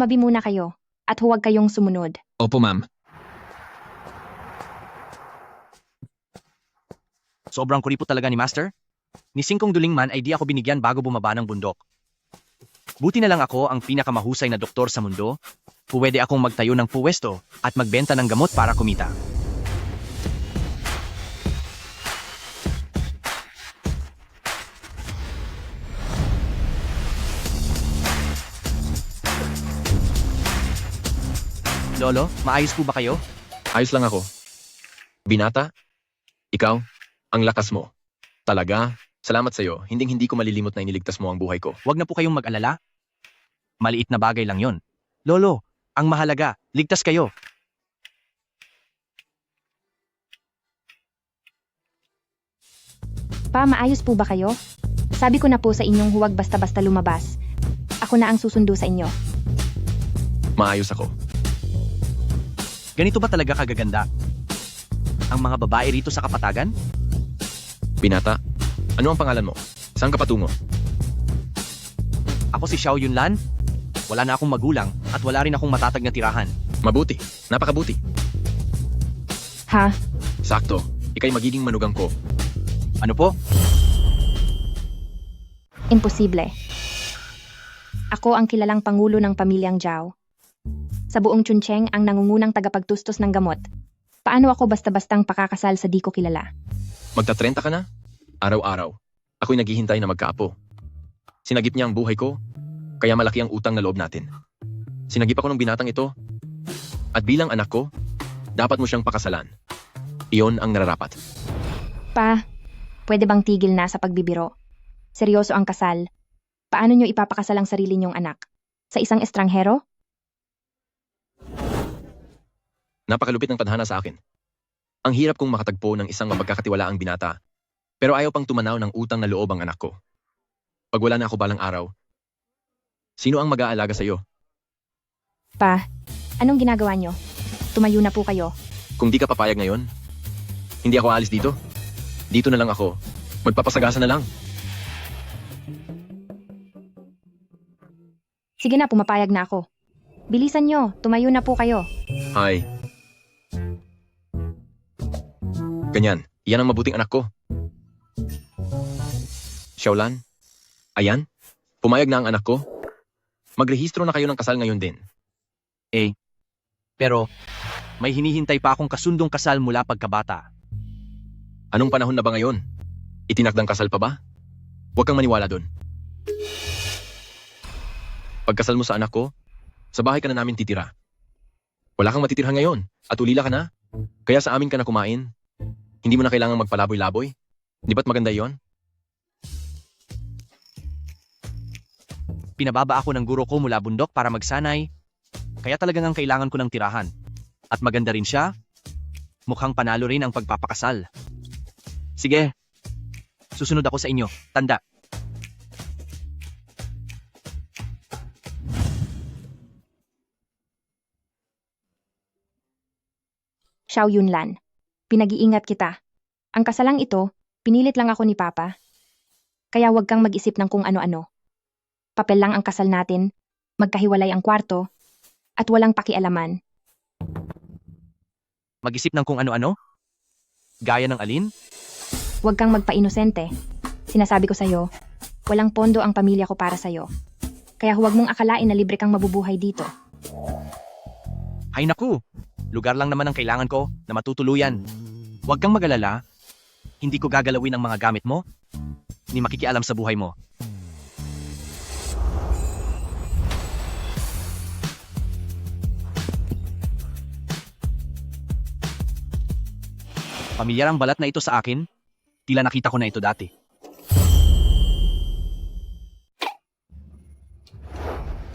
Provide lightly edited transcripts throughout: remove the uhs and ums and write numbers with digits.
tumabi muna kayo at huwag kayong sumunod. Opo, ma'am. Sobrang kuripot talaga ni Master. Ni Singkong Duling man ay di ako binigyan bago bumaba ng bundok. Buti na lang ako ang pinakamahusay na doktor sa mundo. Pwede akong magtayo ng puwesto at magbenta ng gamot para kumita. Lolo, maayos po ba kayo? Ayos lang ako. Binata, ikaw, ang lakas mo. Talaga, salamat sa'yo. Hinding-hindi ko malilimot na iniligtas mo ang buhay ko. Huwag na po kayong mag-alala. Maliit na bagay lang yon. Lolo, ang mahalaga, ligtas kayo. Pa, maayos po ba kayo? Sabi ko na po sa inyong huwag basta-basta lumabas. Ako na ang susundo sa inyo. Maayos ako. Ganito ba talaga kagaganda? Ang mga babae rito sa Kapatagan? Binata, ano ang pangalan mo? Saan ka patungo? Ako si Xiao Yunlan. Wala na akong magulang at wala rin akong matatag na tirahan. Mabuti, napakabuti. Ha? Sakto, ikay magiging manugang ko. Ano po? Imposible. Ako ang kilalang pangulo ng pamilyang Zhao. Sa buong Chuncheng ang nangungunang tagapagtustos ng gamot. Paano ako basta-bastang pakakasal sa di ko kilala? Magta-30 ka na? Araw-araw. Ako'y naghihintay na magkaapo. Sinagip niya ang buhay ko, kaya malaki ang utang na loob natin. Sinagip ako ng binatang ito, at bilang anak ko, dapat mo siyang pakasalan. Iyon ang nararapat. Pa, pwede bang tigil na sa pagbibiro? Seryoso ang kasal. Paano nyo ipapakasal ang sarili nyong anak? Sa isang estranghero? Napakalupit ng tadhana sa akin. Ang hirap kong makatagpo ng isang mapagkakatiwalaang binata, pero ayaw pang tumanaw ng utang na loob ang anak ko. Pag wala na ako balang araw, sino ang mag-aalaga sa iyo? Pa, anong ginagawa nyo? Tumayo na po kayo. Kung di ka papayag ngayon, hindi ako aalis dito. Dito na lang ako. Magpapasagasa na lang. Sige na, pumapayag na ako. Bilisan nyo, tumayo na po kayo. Hay. Ganyan, iyan ang mabuting anak ko. Xiaolan, ayan, pumayag na ang anak ko. Magrehistro na kayo ng kasal ngayon din. Pero may hinihintay pa akong kasundong kasal mula pagkabata. Anong panahon na ba ngayon? Itinakdang kasal pa ba? Huwag kang maniwala doon. Pagkasal mo sa anak ko, sa bahay ka na namin titira. Wala kang matitirhan ngayon at ulila ka na. Kaya sa amin ka na kumain. Hindi mo na kailangang magpalaboy-laboy. Di ba't maganda yon? Pinababa ako ng guro ko mula bundok para magsanay. Kaya talagang ang kailangan ko ng tirahan. At maganda rin siya. Mukhang panalo rin ang pagpapakasal. Sige, susunod ako sa inyo. Tanda. Xiao Yunlan, pinag-iingat kita. Ang kasalang ito, pinilit lang ako ni Papa. Kaya huwag kang mag-isip ng kung ano-ano. Papel lang ang kasal natin, magkahiwalay ang kwarto, at walang pakialaman. Mag-isip ng kung ano-ano? Gaya ng alin? Huwag kang magpa-inosente. Sinasabi ko sa'yo, walang pondo ang pamilya ko para sa'yo. Kaya huwag mong akalain na libre kang mabubuhay dito. Hay naku! Lugar lang naman ang kailangan ko na matutuluyan. Huwag kang mag-alala. Hindi ko gagalawin ang mga gamit mo. Ni makikialam sa buhay mo. Pamilyar ang balat na ito sa akin. Tila nakita ko na ito dati.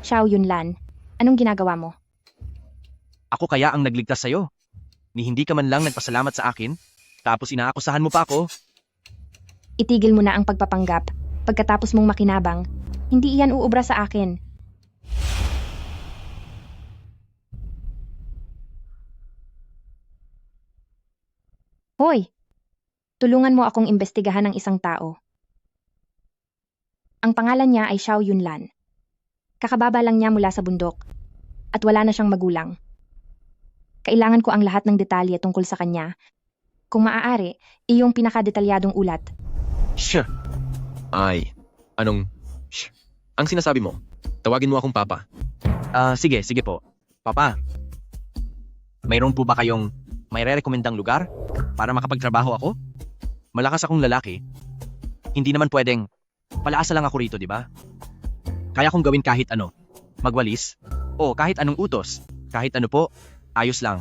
Xiao Yunlan, anong ginagawa mo? Ako kaya ang nagligtas sa'yo. Ni hindi ka man lang nagpasalamat sa akin, tapos inaakusahan mo pa ako. Itigil mo na ang pagpapanggap. Pagkatapos mong makinabang, hindi iyan uubra sa akin. Hoy! Tulungan mo akong imbestigahan ng isang tao. Ang pangalan niya ay Xiao Yunlan. Kakababa lang niya mula sa bundok. at wala na siyang magulang. Kailangan ko ang lahat ng detalye tungkol sa kanya. Kung maaari, iyong pinakadetalyadong ulat. Sure. Ay, anong... Shh. Ang sinasabi mo, tawagin mo akong Papa. Sige po. Papa, mayroon po ba kayong may re-recommendang lugar para makapagtrabaho ako? Malakas akong lalaki. Hindi naman pwedeng palaasa lang ako rito, di ba? Kaya kong gawin kahit ano. Magwalis. O kahit anong utos. Kahit ano po, ayos lang.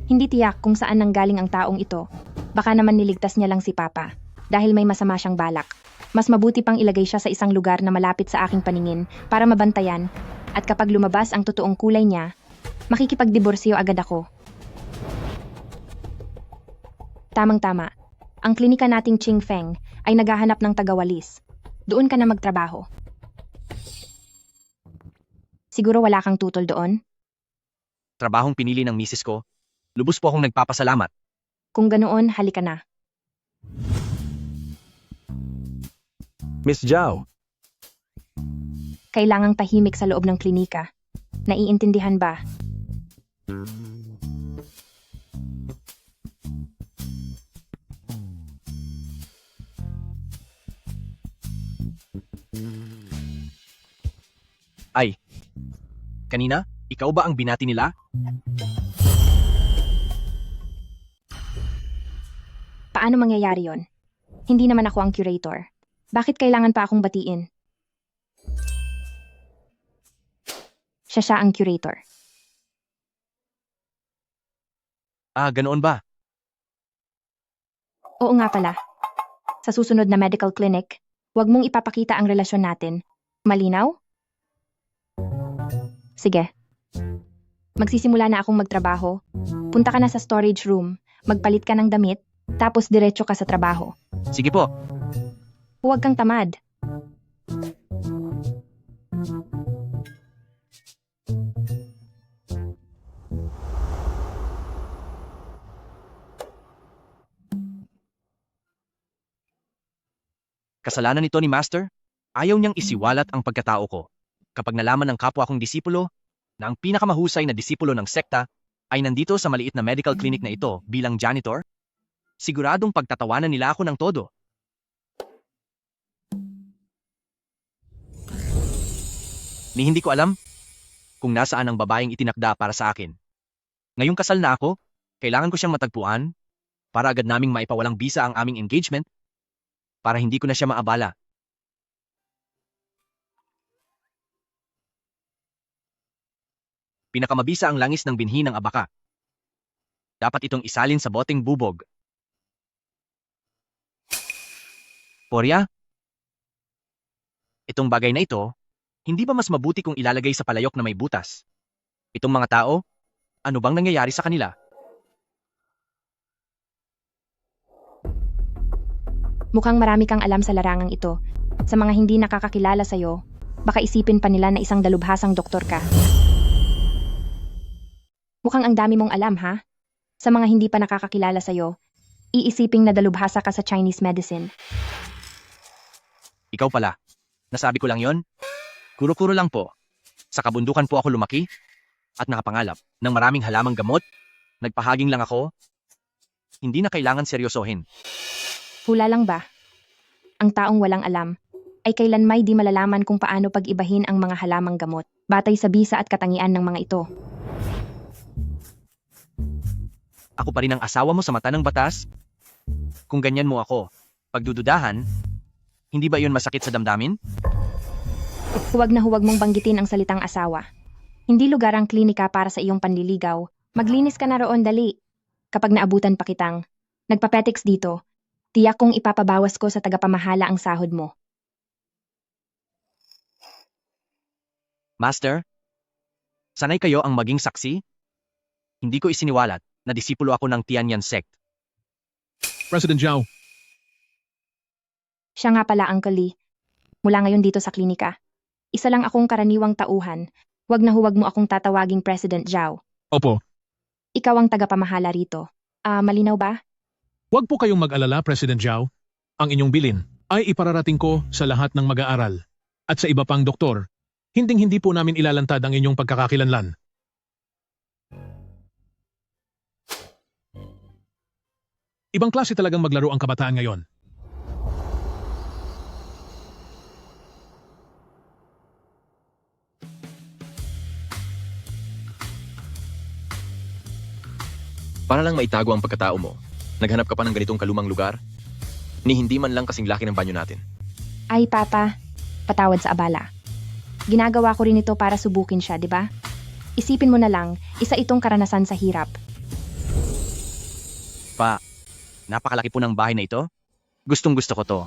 Hindi tiyak kung saan nanggaling ang taong ito. Baka naman niligtas niya lang si Papa dahil may masama siyang balak. Mas mabuti pang ilagay siya sa isang lugar na malapit sa aking paningin para mabantayan at kapag lumabas ang totoong kulay niya, makikipagdiborsyo agad ako. Tamang-tama. Ang klinika nating Ching Feng ay naghahanap ng tagawalis. Doon ka na magtrabaho. Siguro wala kang tutol doon? Trabahong pinili ng misis ko. Lubos po akong nagpapasalamat. Kung ganoon, halika na. Miss Zhao, Kailangang tahimik sa loob ng klinika. Naiintindihan ba? Ay, kanina, ikaw ba ang binati nila? Paano mangyayari yon? Hindi naman ako ang curator. Bakit kailangan pa akong batiin? Siya ang curator. Ganoon ba? Oo nga pala. Sa susunod na medical clinic, huwag mong ipapakita ang relasyon natin. Malinaw? Sige. Magsisimula na akong magtrabaho. Punta ka na sa storage room, magpalit ka ng damit, tapos diretso ka sa trabaho. Sige po. Huwag kang tamad. Kasalanan nito ni Master? Ayaw niyang isiwalat ang pagkatao ko. Kapag nalaman ng kapwa kong disipulo na ang pinakamahusay na disipulo ng sekta ay nandito sa maliit na medical clinic na ito bilang janitor, siguradong pagtatawanan nila ako ng todo. Ni hindi ko alam kung nasaan ang babaeng itinakda para sa akin. Ngayong kasal na ako, kailangan ko siyang matagpuan para agad naming maipawalang bisa ang aming engagement para hindi ko na siya maabala. Pinakamabisa ang langis ng binhi ng abaka. Dapat itong isalin sa boteng bubog. Porya? Itong bagay na ito, hindi ba mas mabuti kung ilalagay sa palayok na may butas? Itong mga tao, ano bang nangyayari sa kanila? Mukhang marami kang alam sa larangang ito. Sa mga hindi nakakakilala sa'yo, baka isipin pa nila na isang dalubhasang doktor ka. Mukhang ang dami mong alam, ha? Sa mga hindi pa nakakakilala sa'yo, iisiping na dalubhasa ka sa Chinese medicine. Ikaw pala. Nasabi ko lang yon. Kuro-kuro lang po. Sa kabundukan po ako lumaki at nakapangalap ng maraming halamang gamot. Nagpahaging lang ako. Hindi na kailangan seryosohin. Hula lang ba? Ang taong walang alam ay kailanmay di malalaman kung paano pag-ibahin ang mga halamang gamot batay sa bisa at katangian ng mga ito. Ako pa rin ang asawa mo sa mata ng batas? Kung ganyan mo ako, pagdududahan, hindi ba iyon masakit sa damdamin? Huwag na huwag mong banggitin ang salitang asawa. Hindi lugar ang klinika para sa iyong panliligaw. Maglinis ka na roon dali. Kapag naabutan pa kitang nagpapetics dito, tiyak kong ipapabawas ko sa tagapamahala ang sahod mo. Master, sanay kayo ang maging saksi? Hindi ko isiniwalat na disipulo ako ng Tianyan sect. President Zhao, Siya nga pala, Uncle Lee. Mula ngayon dito sa klinika. Isa lang akong karaniwang tauhan. Huwag na huwag mo akong tatawaging President Zhao. opo. Ikaw ang tagapamahala rito. Malinaw ba? Huwag po kayong mag-alala, President Zhao. Ang inyong bilin ay ipararating ko sa lahat ng mag-aaral at sa iba pang doktor Hinding-hindi po namin ilalantad ang inyong pagkakakilanlan. Ibang klase talagang maglaro ang kabataan ngayon. Para lang maitago ang pagkatao mo, naghanap ka pa ng ganitong kalumang lugar? Ni hindi man lang kasing laki ng banyo natin. Ay, Papa, patawad sa abala. Ginagawa ko rin ito para subukin siya, di ba? Isipin mo na lang, isa itong karanasan sa hirap. Pa, napakalaki po ng bahay na ito. Gustong-gusto ko to.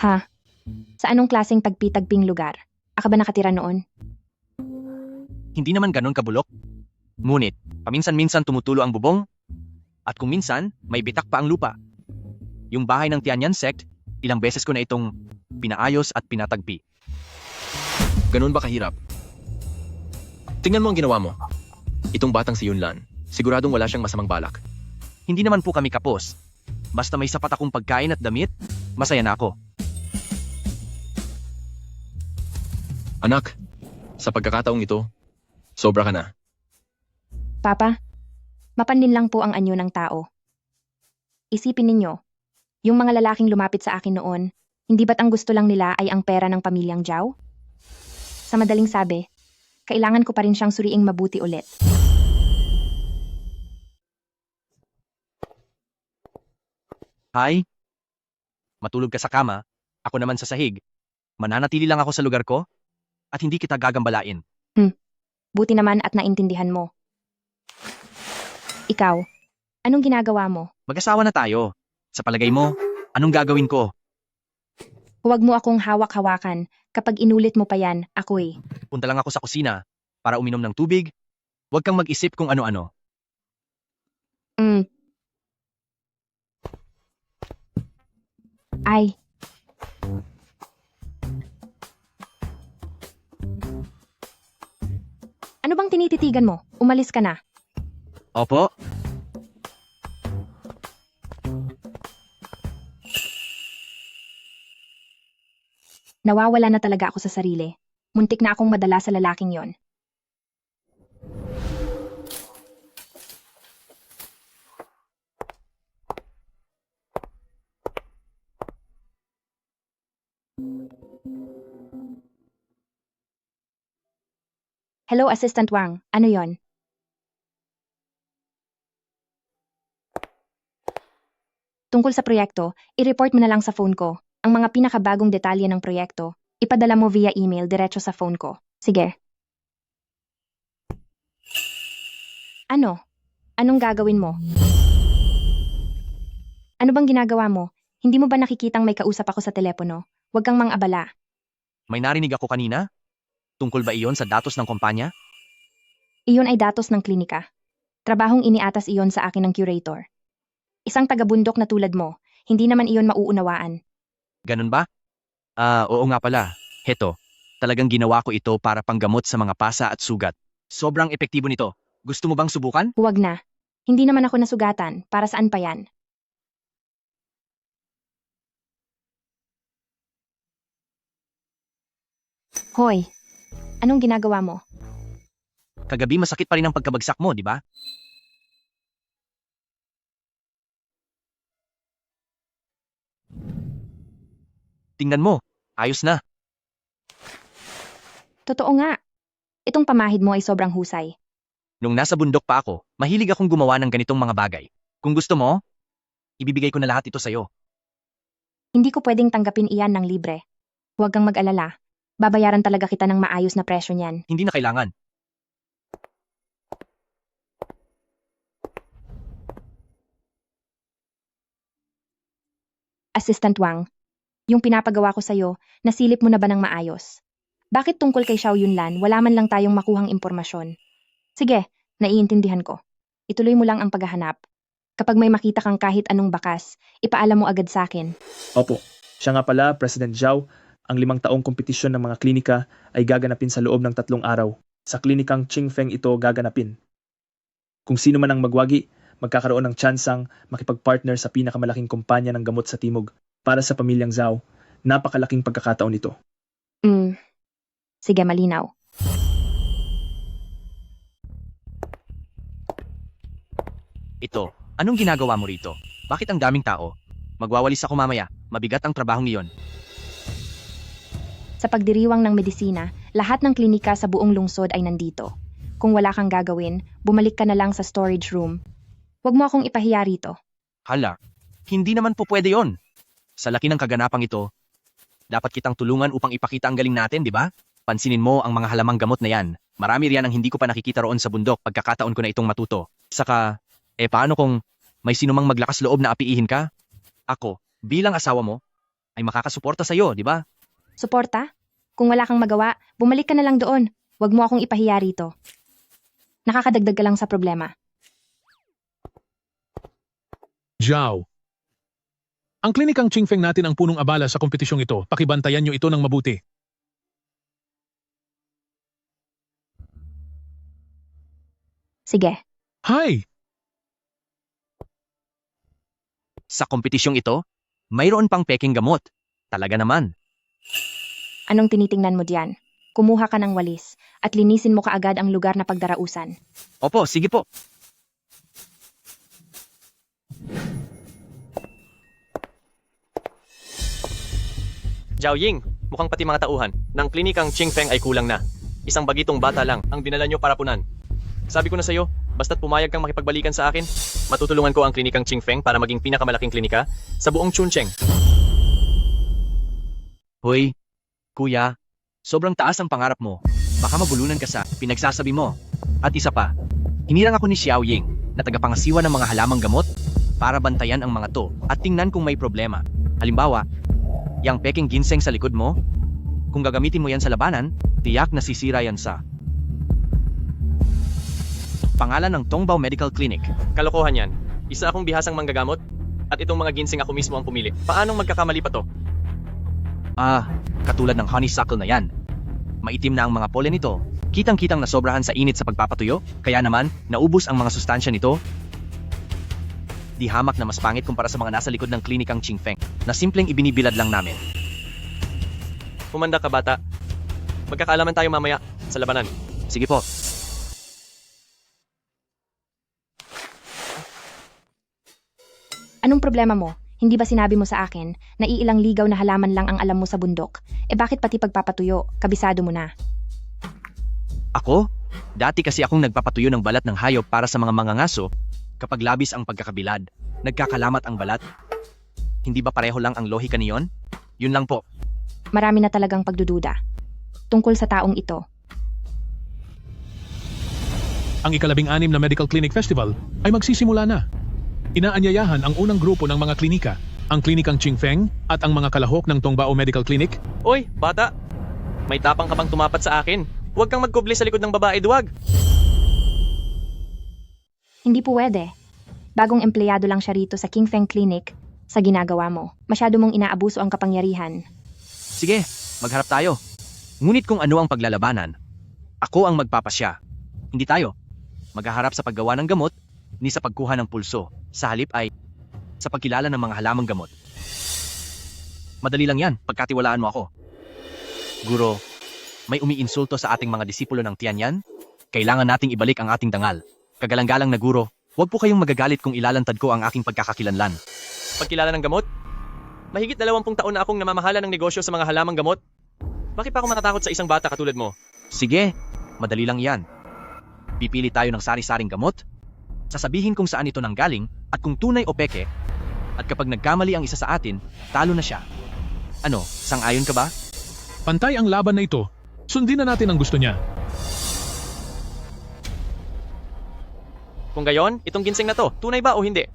Ha? Sa anong klaseng tagpi-tagping lugar? Aka ba nakatira noon? Hindi naman ganun kabulok. Ngunit, paminsan-minsan tumutulo ang bubong. At kung minsan, may bitak pa ang lupa. Yung bahay ng Tianyan sect, ilang beses ko na itong pinaayos at pinatagpi. Ganun ba kahirap? Tingnan mo ang ginawa mo. Itong batang si Yunlan, siguradong wala siyang masamang balak. Hindi naman po kami kapos. Basta may sapat akong pagkain at damit, masaya na ako. Anak, sa pagkakataong ito, sobra ka na. Papa, mapanlin lang po ang anyo ng tao. Isipin ninyo, yung mga lalaking lumapit sa akin noon, hindi ba't ang gusto lang nila ay ang pera ng pamilyang Zhao? Sa madaling sabi, kailangan ko pa rin siyang suriing mabuti ulit. Hi? Matulog ka sa kama, ako naman sa sahig. Mananatili lang ako sa lugar ko, at hindi kita gagambalain. Buti naman at naintindihan mo. Ikaw, anong ginagawa mo? Mag-asawa na tayo. Sa palagay mo, anong gagawin ko? Huwag mo akong hawak-hawakan. Kapag inulit mo pa yan, ako. Punta lang ako sa kusina para uminom ng tubig. Huwag kang mag-isip kung ano-ano. Ay. Ano bang tinititigan mo? Umalis ka na. Opo, Nawawala na talaga ako sa sarili. Muntik na akong madala sa lalaking yon. Hello, Assistant Wang. Ano yon? Tungkol sa proyekto, i-report mo na lang sa phone ko. Ang mga pinakabagong detalye ng proyekto, ipadala mo via email diretso sa phone ko. Sige. Ano? Anong gagawin mo? Ano bang ginagawa mo? Hindi mo ba nakikitang may kausap ako sa telepono? Huwag kang mang-abala. may narinig ako kanina. Tungkol ba iyon sa datos ng kumpanya? Iyon ay datos ng klinika. Trabahong iniatas iyon sa akin ng curator. Isang taga-bundok na tulad mo, hindi naman iyon mauunawaan. Ganun ba? Oo nga pala. Heto, talagang ginawa ko ito para panggamot sa mga pasa at sugat. Sobrang epektibo nito. Gusto mo bang subukan? Huwag na. Hindi naman ako nasugatan. Para saan pa yan? Hoy, anong ginagawa mo? Kagabi masakit pa rin ang pagkabagsak mo, di ba? Tingnan mo, ayos na. Totoo nga. Itong pamahid mo ay sobrang husay. Nung nasa bundok pa ako, mahilig akong gumawa ng ganitong mga bagay. Kung gusto mo, ibibigay ko na lahat ito sa'yo. Hindi ko pwedeng tanggapin iyan ng libre. Huwag kang mag-alala. Babayaran talaga kita ng maayos na presyo niyan. Hindi na kailangan. Assistant Wang, yung pinapagawa ko sa'yo, nasilip mo na ba ng maayos? Bakit tungkol kay Xiao Yunlan, wala man lang tayong makuhang impormasyon? Sige, naiintindihan ko. Ituloy mo lang ang paghahanap. Kapag may makita kang kahit anong bakas, ipaalam mo agad sa akin. Opo, siya nga pala, President Zhao, ang 5 taong kompetisyon ng mga klinika ay gaganapin sa loob ng 3 araw. Sa klinikang Qingfeng ito gaganapin. Kung sino man ang magwagi, magkakaroon ng tsansang makipag-partner sa pinakamalaking kumpanya ng gamot sa Timog. Para sa pamilyang Zhao, napakalaking pagkakataon ito. Sige, malinaw. Ito, anong ginagawa mo rito? Bakit ang daming tao? Magwawalis ako mamaya. Mabigat ang trabahong iyon. Sa pagdiriwang ng medisina, lahat ng klinika sa buong lungsod ay nandito. Kung wala kang gagawin, bumalik ka na lang sa storage room. Huwag mo akong ipahiya rito. Hala, hindi naman po pwede yon. Sa laki ng kaganapang ito, dapat kitang tulungan upang ipakita ang galing natin, di ba? Pansinin mo ang mga halamang gamot na yan. Marami riyan ang hindi ko pa nakikita roon sa bundok pagkakataon ko na itong matuto. Saka, paano kung may sinumang maglakas loob na apiihin ka? Ako, bilang asawa mo, ay makakasuporta sa'yo, di ba? Suporta? Kung wala kang magawa, bumalik ka na lang doon. Huwag mo akong ipahiya rito. Nakakadagdag ka lang sa problema. Zhao. Ang klinikang Qingfeng natin ang punong abala sa kompetisyong ito. Pakibantayan nyo ito ng mabuti. Sige. Hi! Sa kompetisyong ito, mayroon pang peking gamot. Talaga naman. Anong tinitingnan mo diyan? Kumuha ka ng walis at linisin mo kaagad ang lugar na pagdarausan. Opo, sige po. Zhao Ying, mukhang pati mga tauhan ng klinikang Qingfeng ay kulang na. Isang bagitong bata lang ang dinala nyo para punan. Sabi ko na sa'yo, basta't pumayag kang makipagbalikan sa akin, matutulungan ko ang klinikang Qingfeng para maging pinakamalaking klinika sa buong Chuncheng. Hoy, kuya, sobrang taas ang pangarap mo. Baka mabulunan ka sa pinagsasabi mo. At isa pa, hinirang ako ni Xiao Ying na tagapangasiwa ng mga halamang gamot para bantayan ang mga to at tingnan kung may problema. Halimbawa, yang peking ginseng sa likod mo, kung gagamitin mo yan sa labanan, tiyak na sisira yan sa pangalan ng Tongbao Medical Clinic. Kalokohan yan. Isa akong bihasang manggagamot at itong mga ginseng ako mismo ang pumili. Paanong magkakamali pa to? Katulad ng honeysuckle na yan. Maitim na ang mga pollen nito. Kitang-kitang nasobrahan sa init sa pagpapatuyo, kaya naman, naubos ang mga sustansya nito. Di hamak na mas pangit kumpara sa mga nasa likod ng klinikang Qingfeng na simpleng ibinibilad lang namin. Humanda ka bata. Magkakaalaman tayo mamaya sa labanan. Sige po. Anong problema mo? Hindi ba sinabi mo sa akin na iilang ligaw na halaman lang ang alam mo sa bundok? Bakit pati pagpapatuyo, kabisado mo na? Ako? Dati kasi akong nagpapatuyo ng balat ng hayop para sa mga mangangaso. Kapag labis ang pagkakabilad, nagkakalamat ang balat. Hindi ba pareho lang ang lohika niyon? Yun lang po. Marami na talagang pagdududa. Tungkol sa taong ito. Ang ika-16 na Medical Clinic Festival ay magsisimula na. Inaanyayahan ang unang grupo ng mga klinika, ang klinikang Qingfeng at ang mga kalahok ng Tongbao Medical Clinic. Oy, bata! May tapang ka bang tumapat sa akin? Huwag kang magkubli sa likod ng babae, duwag! Hindi pwede. Bagong empleyado lang siya rito sa Qingfeng Clinic sa ginagawa mo. Masyado mong inaabuso ang kapangyarihan. Sige, magharap tayo. Ngunit kung ano ang paglalabanan, ako ang magpapasya. Hindi tayo. Maghaharap sa paggawa ng gamot, ni sa pagkuha ng pulso. Sa halip ay sa pagkilala ng mga halamang gamot. Madali lang yan, pagkatiwalaan mo ako. Guro, may umiinsulto sa ating mga disipulo ng Tianyan? Kailangan nating ibalik ang ating dangal. Kagalang-galang na guro, huwag po kayong magagalit kung ilalantad ko ang aking pagkakakilanlan. Pagkilala ng gamot? Mahigit 20 taon na akong namamahala ng negosyo sa mga halamang gamot. Bakit pa ako matatakot sa isang bata katulad mo? Sige, madali lang yan. Pipili tayo ng sari-saring gamot, sasabihin kung saan ito nanggaling at kung tunay o peke, at kapag nagkamali ang isa sa atin, talo na siya. Ano, sang-ayon ka ba? Pantay ang laban na ito. Sundin na natin ang gusto niya. Kung gayon, itong ginseng na to, tunay ba o hindi?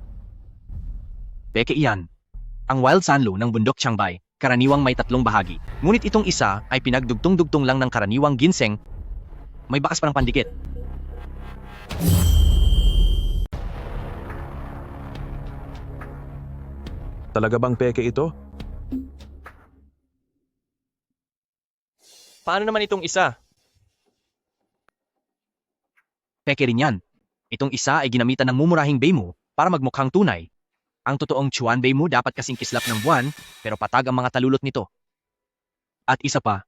Peke iyan. Ang wild sanlo ng bundok Qiangbei, karaniwang may 3 bahagi. Ngunit itong isa ay pinagdugtong-dugtong lang ng karaniwang ginseng, may bakas pa ng pandikit. Talaga bang peke ito? Paano naman itong isa? Peke rin yan. Itong isa ay ginamitan ng mumurahing beimu para magmukhang tunay. Ang totoong Chuan beimu dapat kasing kislap ng buwan, pero patag ang mga talulot nito. At isa pa,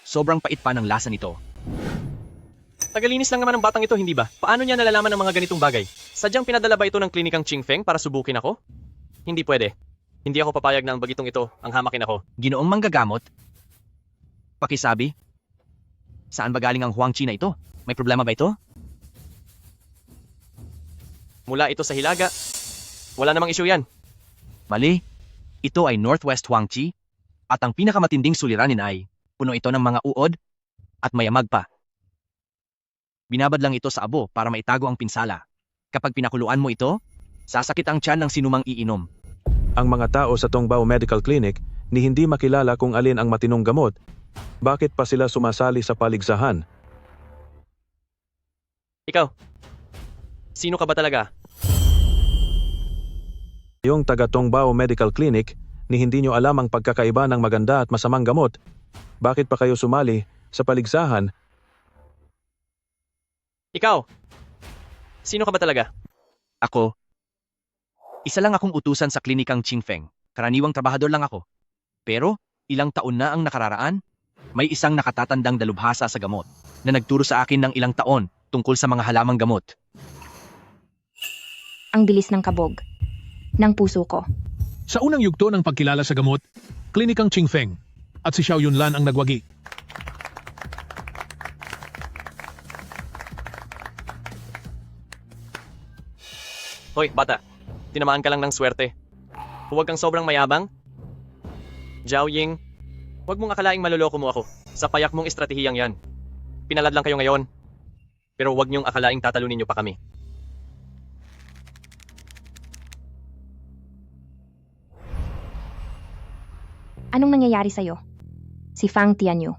Sobrang pait pa ng lasa nito. Tagalinis lang naman ng batang ito, hindi ba? Paano niya nalalaman ng mga ganitong bagay? Sadyang pinadala ba ito ng klinikang Chingfeng para subukin ako? Hindi pwede. Hindi ako papayag na ang bagitong ito ang hamakin ako. Ginoong manggagamot? Pakisabi? Saan ba galing ang Huangqi na ito? May problema ba ito? Mula ito sa Hilaga. Wala namang isyu yan. Mali. Ito ay Northwest Huangqi at ang pinakamatinding suliranin ay puno ito ng mga uod at mayamag pa. Binabad lang ito sa abo para maitago ang pinsala. Kapag pinakuluan mo ito, sasakit ang tiyan ng sinumang iinom. Ang mga tao sa Tongbao Medical Clinic ni hindi makilala kung alin ang matinong gamot. Bakit pa sila sumasali sa paligsahan? Ikaw, sino ka ba talaga? Yung taga Tongbao Medical Clinic ni hindi nyo alam ang pagkakaiba ng maganda at masamang gamot. Bakit pa kayo sumali sa paligsahan? Ikaw, sino ka ba talaga? Ako, isa lang akong utusan sa klinikang Chingfeng. Karaniwang trabahador lang ako. Pero, ilang taon na ang nakararaan, may isang nakatatandang dalubhasa sa gamot na nagturo sa akin ng ilang taon tungkol sa mga halamang gamot. Ang bilis ng kabog. Ng puso ko. Sa unang yugto ng pagkilala sa gamot, klinikang Chingfeng at si Xiao Yunlan ang nagwagi. Hoy, bata. Tinamaan ka lang ng swerte. Huwag kang sobrang mayabang. Zhao Ying, huwag mong akalaing maluloko mo ako sa payak mong estratehiyang yan. Pinalad lang kayo ngayon. Pero huwag niyong akalaing tatalunin niyo pa kami. Anong nangyayari sa'yo? Si Fang Tianyu,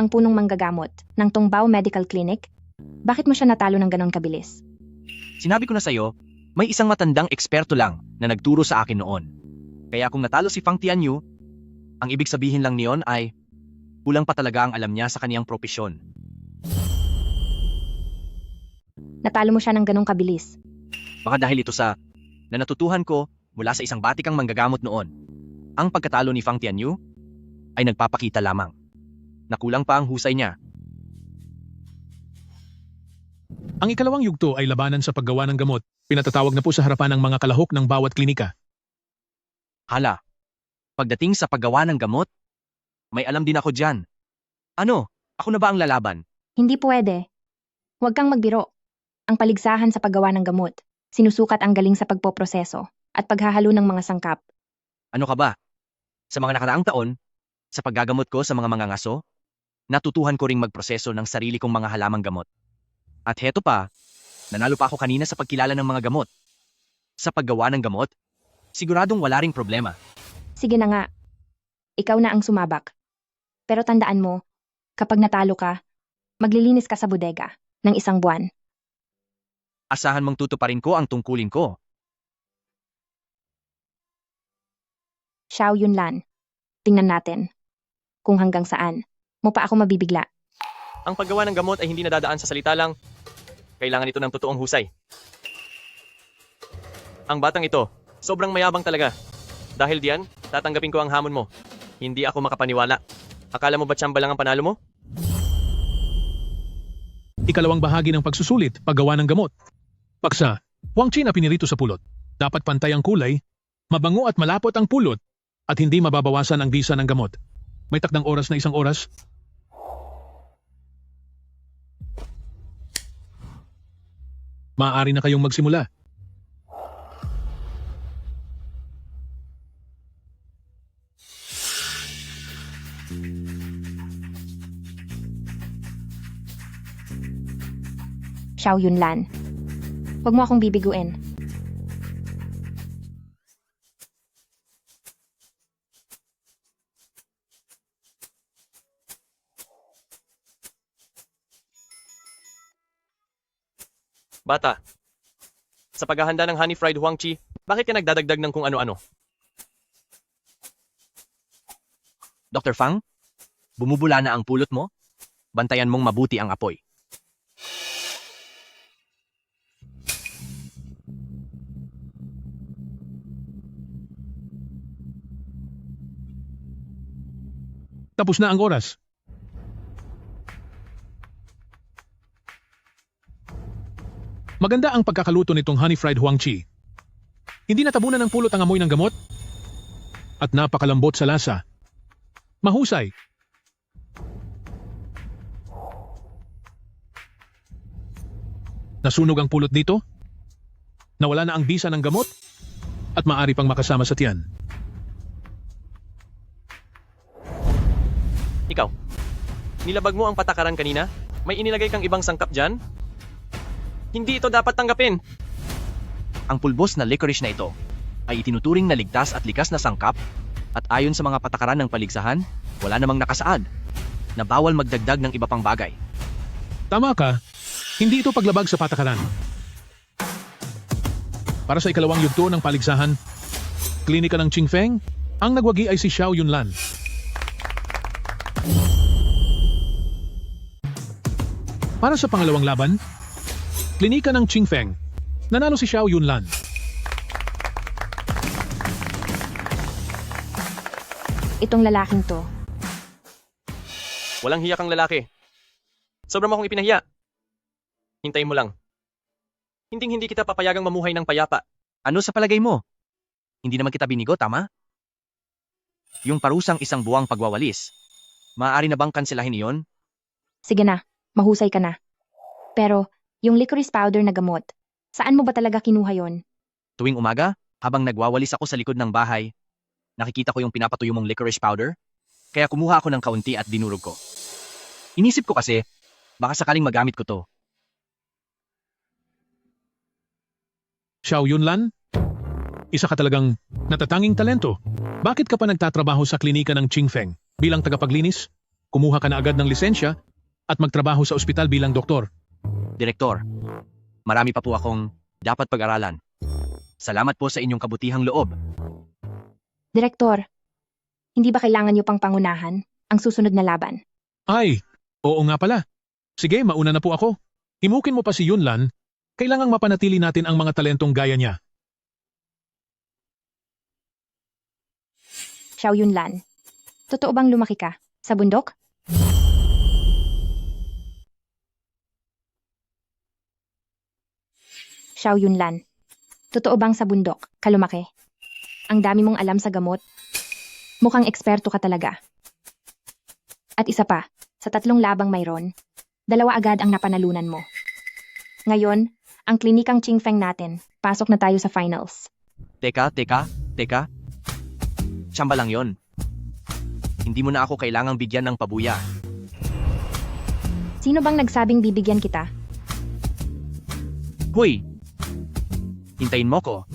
ang punong manggagamot ng Tongbao Medical Clinic? Bakit mo siya natalo ng ganon kabilis? Sinabi ko na sa'yo, may isang matandang eksperto lang na nagturo sa akin noon. Kaya kung natalo si Fang Tianyu, ang ibig sabihin lang niyon ay kulang pa talaga ang alam niya sa kaniyang propesyon. Natalo mo siya ng ganong kabilis. Baka dahil ito sa na natutuhan ko mula sa isang batikang manggagamot noon. Ang pagkatalo ni Fang Tianyu ay nagpapakita lamang na kulang pa ang husay niya. Ang ikalawang yugto ay labanan sa paggawa ng gamot. Pinatatawag na po sa harapan ng mga kalahok ng bawat klinika. Hala, pagdating sa paggawa ng gamot, may alam din ako dyan. Ano, ako na ba ang lalaban? Hindi pwede. Huwag kang magbiro. Ang paligsahan sa paggawa ng gamot, sinusukat ang galing sa pagpoproseso at paghahalo ng mga sangkap. Ano ka ba? Sa mga nakaraang taon, sa paggagamot ko sa mga mangangaso, natutuhan ko ring magproseso ng sarili kong mga halamang gamot. At heto pa, nanalo pa ako kanina sa pagkilala ng mga gamot. Sa paggawa ng gamot, siguradong wala ring problema. Sige na nga. Ikaw na ang sumabak. Pero tandaan mo, kapag natalo ka, maglilinis ka sa bodega ng 1 buwan. Asahan mong tutuparin ko ang tungkulin ko. Xiao Yunlan. Tingnan natin kung hanggang saan mo pa ako mabibigla. Ang paggawa ng gamot ay hindi nadadaan sa salita lang. Kailangan ito ng totoong husay. Ang batang ito, sobrang mayabang talaga. Dahil diyan, tatanggapin ko ang hamon mo. Hindi ako makapaniwala. Akala mo ba tsamba lang ang panalo mo? Ikalawang bahagi ng pagsusulit, paggawa ng gamot. Paksa, Huangqi na pinirito sa pulot. Dapat pantay ang kulay, mabango at malapot ang pulot, at hindi mababawasan ang bisa ng gamot. May takdang oras na 1 oras. Maaari na kayong magsimula. Xiao Yunlan. Huwag mo akong bibiguin. Bata, sa paghahanda ng honey fried Huangqi, bakit ka nagdadagdag ng kung ano-ano? Dr. Fang, bumubula na ang pulot mo? Bantayan mong mabuti ang apoy. Tapos na ang oras. Maganda ang pagkakaluto nitong honey fried huang chi. Hindi natabunan ng pulot ang amoy ng gamot at napakalambot sa lasa. Mahusay. Nasunog ang pulot dito? Nawala na ang bisa ng gamot? At maaari pang makasama sa tiyan. Ikaw, nilabag mo ang patakaran kanina? May inilagay kang ibang sangkap dyan? Hindi ito dapat tanggapin. Ang pulbos na licorice na ito ay itinuturing na ligtas at likas na sangkap at ayon sa mga patakaran ng paligsahan, wala namang nakasaad na bawal magdagdag ng iba pang bagay. Tama ka, hindi ito paglabag sa patakaran. Para sa ikalawang yugto ng paligsahan, klinika ng Qingfeng, ang nagwagi ay si Xiao Yunlan. Para sa pangalawang laban, klinika ng Qingfeng, nanalo si Xiao Yunlan. Itong lalaking to, Walang hiya kang lalaki. Sobrang mo akong ipinahiya. Hintayin mo lang. Hindi kita papayagang mamuhay ng payapa. Ano sa palagay mo? Hindi naman kita binigo, tama? Yung parusang isang buwang pagwawalis. Maaari na bang kanselahin iyon? sige na, mahusay ka na. Pero, yung licorice powder na gamot, saan mo ba talaga kinuha yon? Tuwing umaga, habang nagwawalis ako sa likod ng bahay, nakikita ko yung pinapatuyo mong licorice powder, kaya kumuha ako ng kaunti at dinurog ko. Inisip ko kasi, baka sakaling magamit ko to. Xiao Yunlan, isa ka talagang natatanging talento. Bakit ka pa nagtatrabaho sa klinika ng Qingfeng bilang tagapaglinis? Kumuha ka na agad ng lisensya at magtrabaho sa ospital bilang doktor. Direktor, marami pa po akong dapat pag-aralan. Salamat po sa inyong kabutihang loob. Direktor, hindi ba kailangan niyo pang pangunahan ang susunod na laban? Ay, oo nga pala. Sige, mauna na po ako. Himukin mo pa si Yunlan. Kailangang mapanatili natin ang mga talentong gaya niya. Xiao Yunlan, totoo bang lumaki ka sa bundok? Xiao Yunlan, totoo bang sa bundok ka lumaki? Ang dami mong alam sa gamot. Mukhang eksperto ka talaga. At isa pa, sa 3 labang mayroon, 2 agad ang napanalunan mo. Ngayon, ang klinikang Qingfeng natin, pasok na tayo sa finals. Teka. Tsamba lang yon. Hindi mo na ako kailangang bigyan ng pabuya. Sino bang nagsabing bibigyan kita? Hoy! Hintayin mo ko.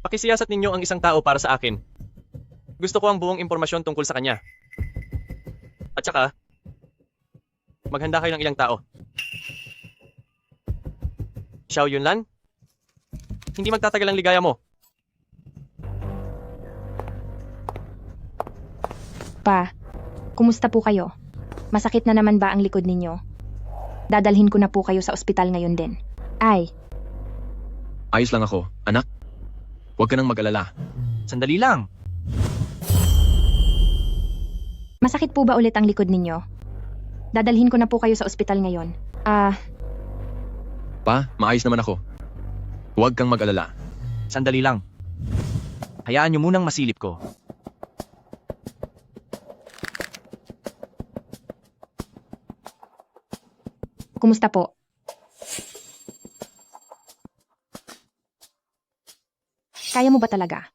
Pakisiyasat ninyo ang isang tao para sa akin. Gusto ko ang buong impormasyon tungkol sa kanya. At saka, maghanda kayo ng ilang tao. Xiao Yunlan? Hindi magtatagal ang ligaya mo. Pa, kumusta po kayo? Masakit na naman ba ang likod ninyo? Dadalhin ko na po kayo sa ospital ngayon din. Ay, Ayos lang ako, anak. Huwag ka nang mag-alala. Sandali lang. masakit po ba ulit ang likod ninyo? Dadalhin ko na po kayo sa ospital ngayon. Pa, maayos naman ako. Huwag kang mag-alala. Sandali lang. Hayaan niyo munang masilip ko. Kumusta po? Kaya mo ba talaga?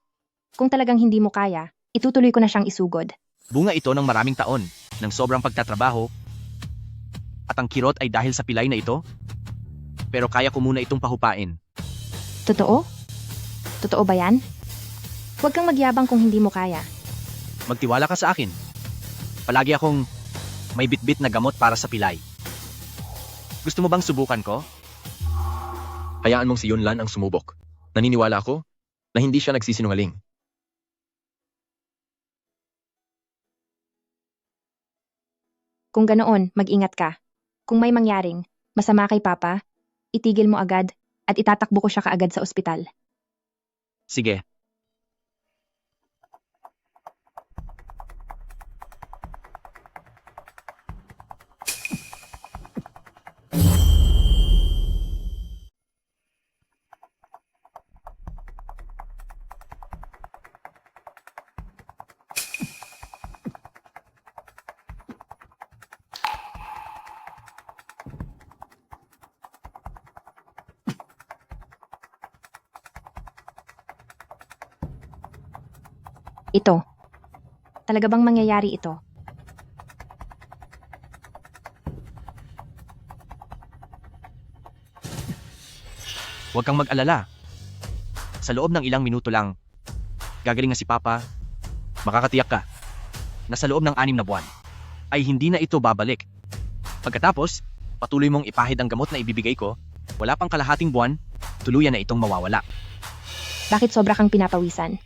Kung talagang hindi mo kaya, itutuloy ko na siyang isugod. Bunga ito ng maraming taon, ng sobrang pagtatrabaho, at ang kirot ay dahil sa pilay na ito? Pero kaya ko muna itong pahupain. Totoo? Totoo ba yan? Huwag kang magyabang kung hindi mo kaya. Magtiwala ka sa akin. Palagi akong may bitbit na gamot para sa pilay. Gusto mo bang subukan ko? Hayaan mong si Yunlan ang sumubok. Naniniwala ako na hindi siya nagsisinungaling. Kung ganoon, mag-ingat ka. Kung may mangyaring masama kay Papa, itigil mo agad at itatakbo ko siya kaagad sa ospital. Sige. Ito. Talaga bang mangyayari ito? Huwag kang mag-alala. Sa loob ng ilang minuto lang, gagaling na si Papa, makakatiyak ka na sa loob ng 6 na buwan ay hindi na ito babalik. Pagkatapos, patuloy mong ipahid ang gamot na ibibigay ko, wala pang kalahating buwan, tuluyan na itong mawawala. Bakit sobra kang pinapawisan?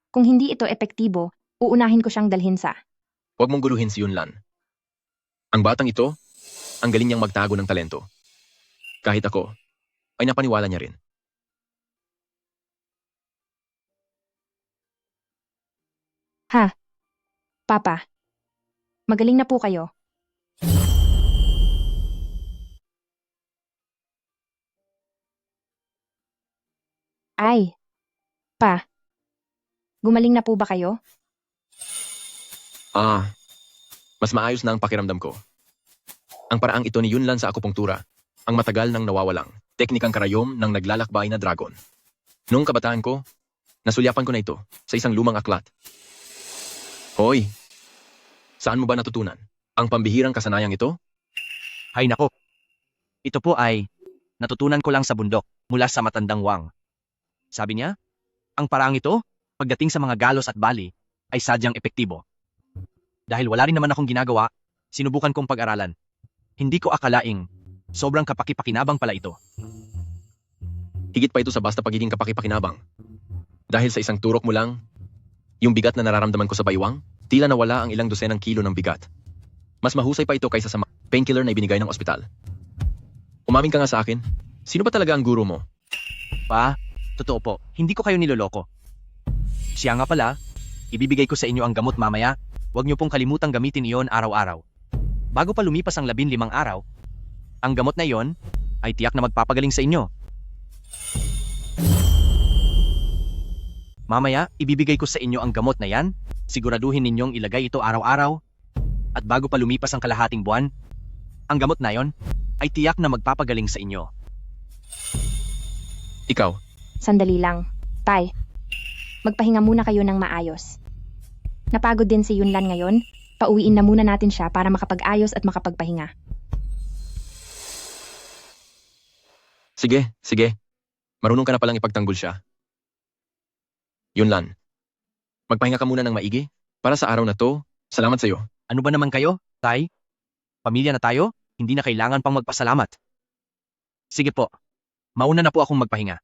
Kung hindi ito epektibo, uunahin ko siyang dalhin sa... Huwag mong guluhin si Yunlan. Ang batang ito, ang galing niyang magtago ng talento. Kahit ako, ay napaniwala niya rin. Ha? Papa, magaling na po kayo. Ay, pa. Gumaling na po ba kayo? Mas maayos na ang pakiramdam ko. Ang paraang ito ni Yunlan sa akupunktura, ang matagal nang nawawalang, teknikang karayom ng naglalakbay na dragon. Noong kabataan ko, nasulyapan ko na ito sa isang lumang aklat. Hoy, saan mo ba natutunan ang pambihirang kasanayang ito? Hay nako. Ito po ay natutunan ko lang sa bundok mula sa matandang Wang. Sabi niya, ang paraang ito, pagdating sa mga galos at bali, ay sadyang epektibo. Dahil wala rin naman akong ginagawa, sinubukan kong pag-aralan. Hindi ko akalaing sobrang kapaki-pakinabang pala ito. Higit pa ito sa basta pagiging kapaki-pakinabang. Dahil sa isang turok mo lang, yung bigat na nararamdaman ko sa baywang, tila nawala ang ilang dosenang kilo ng bigat. Mas mahusay pa ito kaysa sa painkiller na ibinigay ng ospital. Umamin ka nga sa akin, sino ba talaga ang guro mo? Pa, totoo po, hindi ko kayo niloloko. Siya nga pala, ibibigay ko sa inyo ang gamot mamaya, huwag niyo pong kalimutang gamitin iyon araw-araw. Bago pa lumipas ang 15 araw, ang gamot na iyon ay tiyak na magpapagaling sa inyo. Mamaya, ibibigay ko sa inyo ang gamot na yan, siguraduhin ninyong ilagay ito araw-araw, at bago pa lumipas ang kalahating buwan, ang gamot na iyon ay tiyak na magpapagaling sa inyo. Ikaw, Sandali lang. Tay, magpahinga muna kayo ng maayos. Napagod din si Yunlan ngayon, pauwiin na muna natin siya para makapag-ayos at makapagpahinga. sige, sige. Marunong ka na palang ipagtanggol siya. Yunlan, magpahinga ka muna ng maigi para sa araw na to. Salamat sa iyo. Ano ba naman kayo, Tay? Pamilya na tayo, hindi na kailangan pang magpasalamat. Sige po, mauna na po akong magpahinga.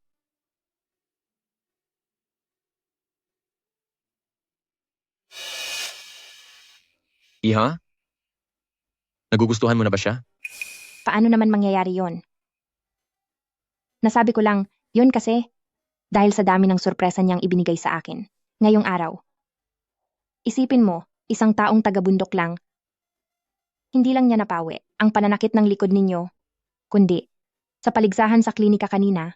Iha? Nagugustuhan mo na ba siya? Paano naman mangyayari yon? Nasabi ko lang, yun kasi, dahil sa dami ng sorpresa niyang ibinigay sa akin, ngayong araw. Isipin mo, isang taong taga-bundok lang, hindi lang niya napawi ang pananakit ng likod ninyo, kundi, sa paligsahan sa klinika kanina,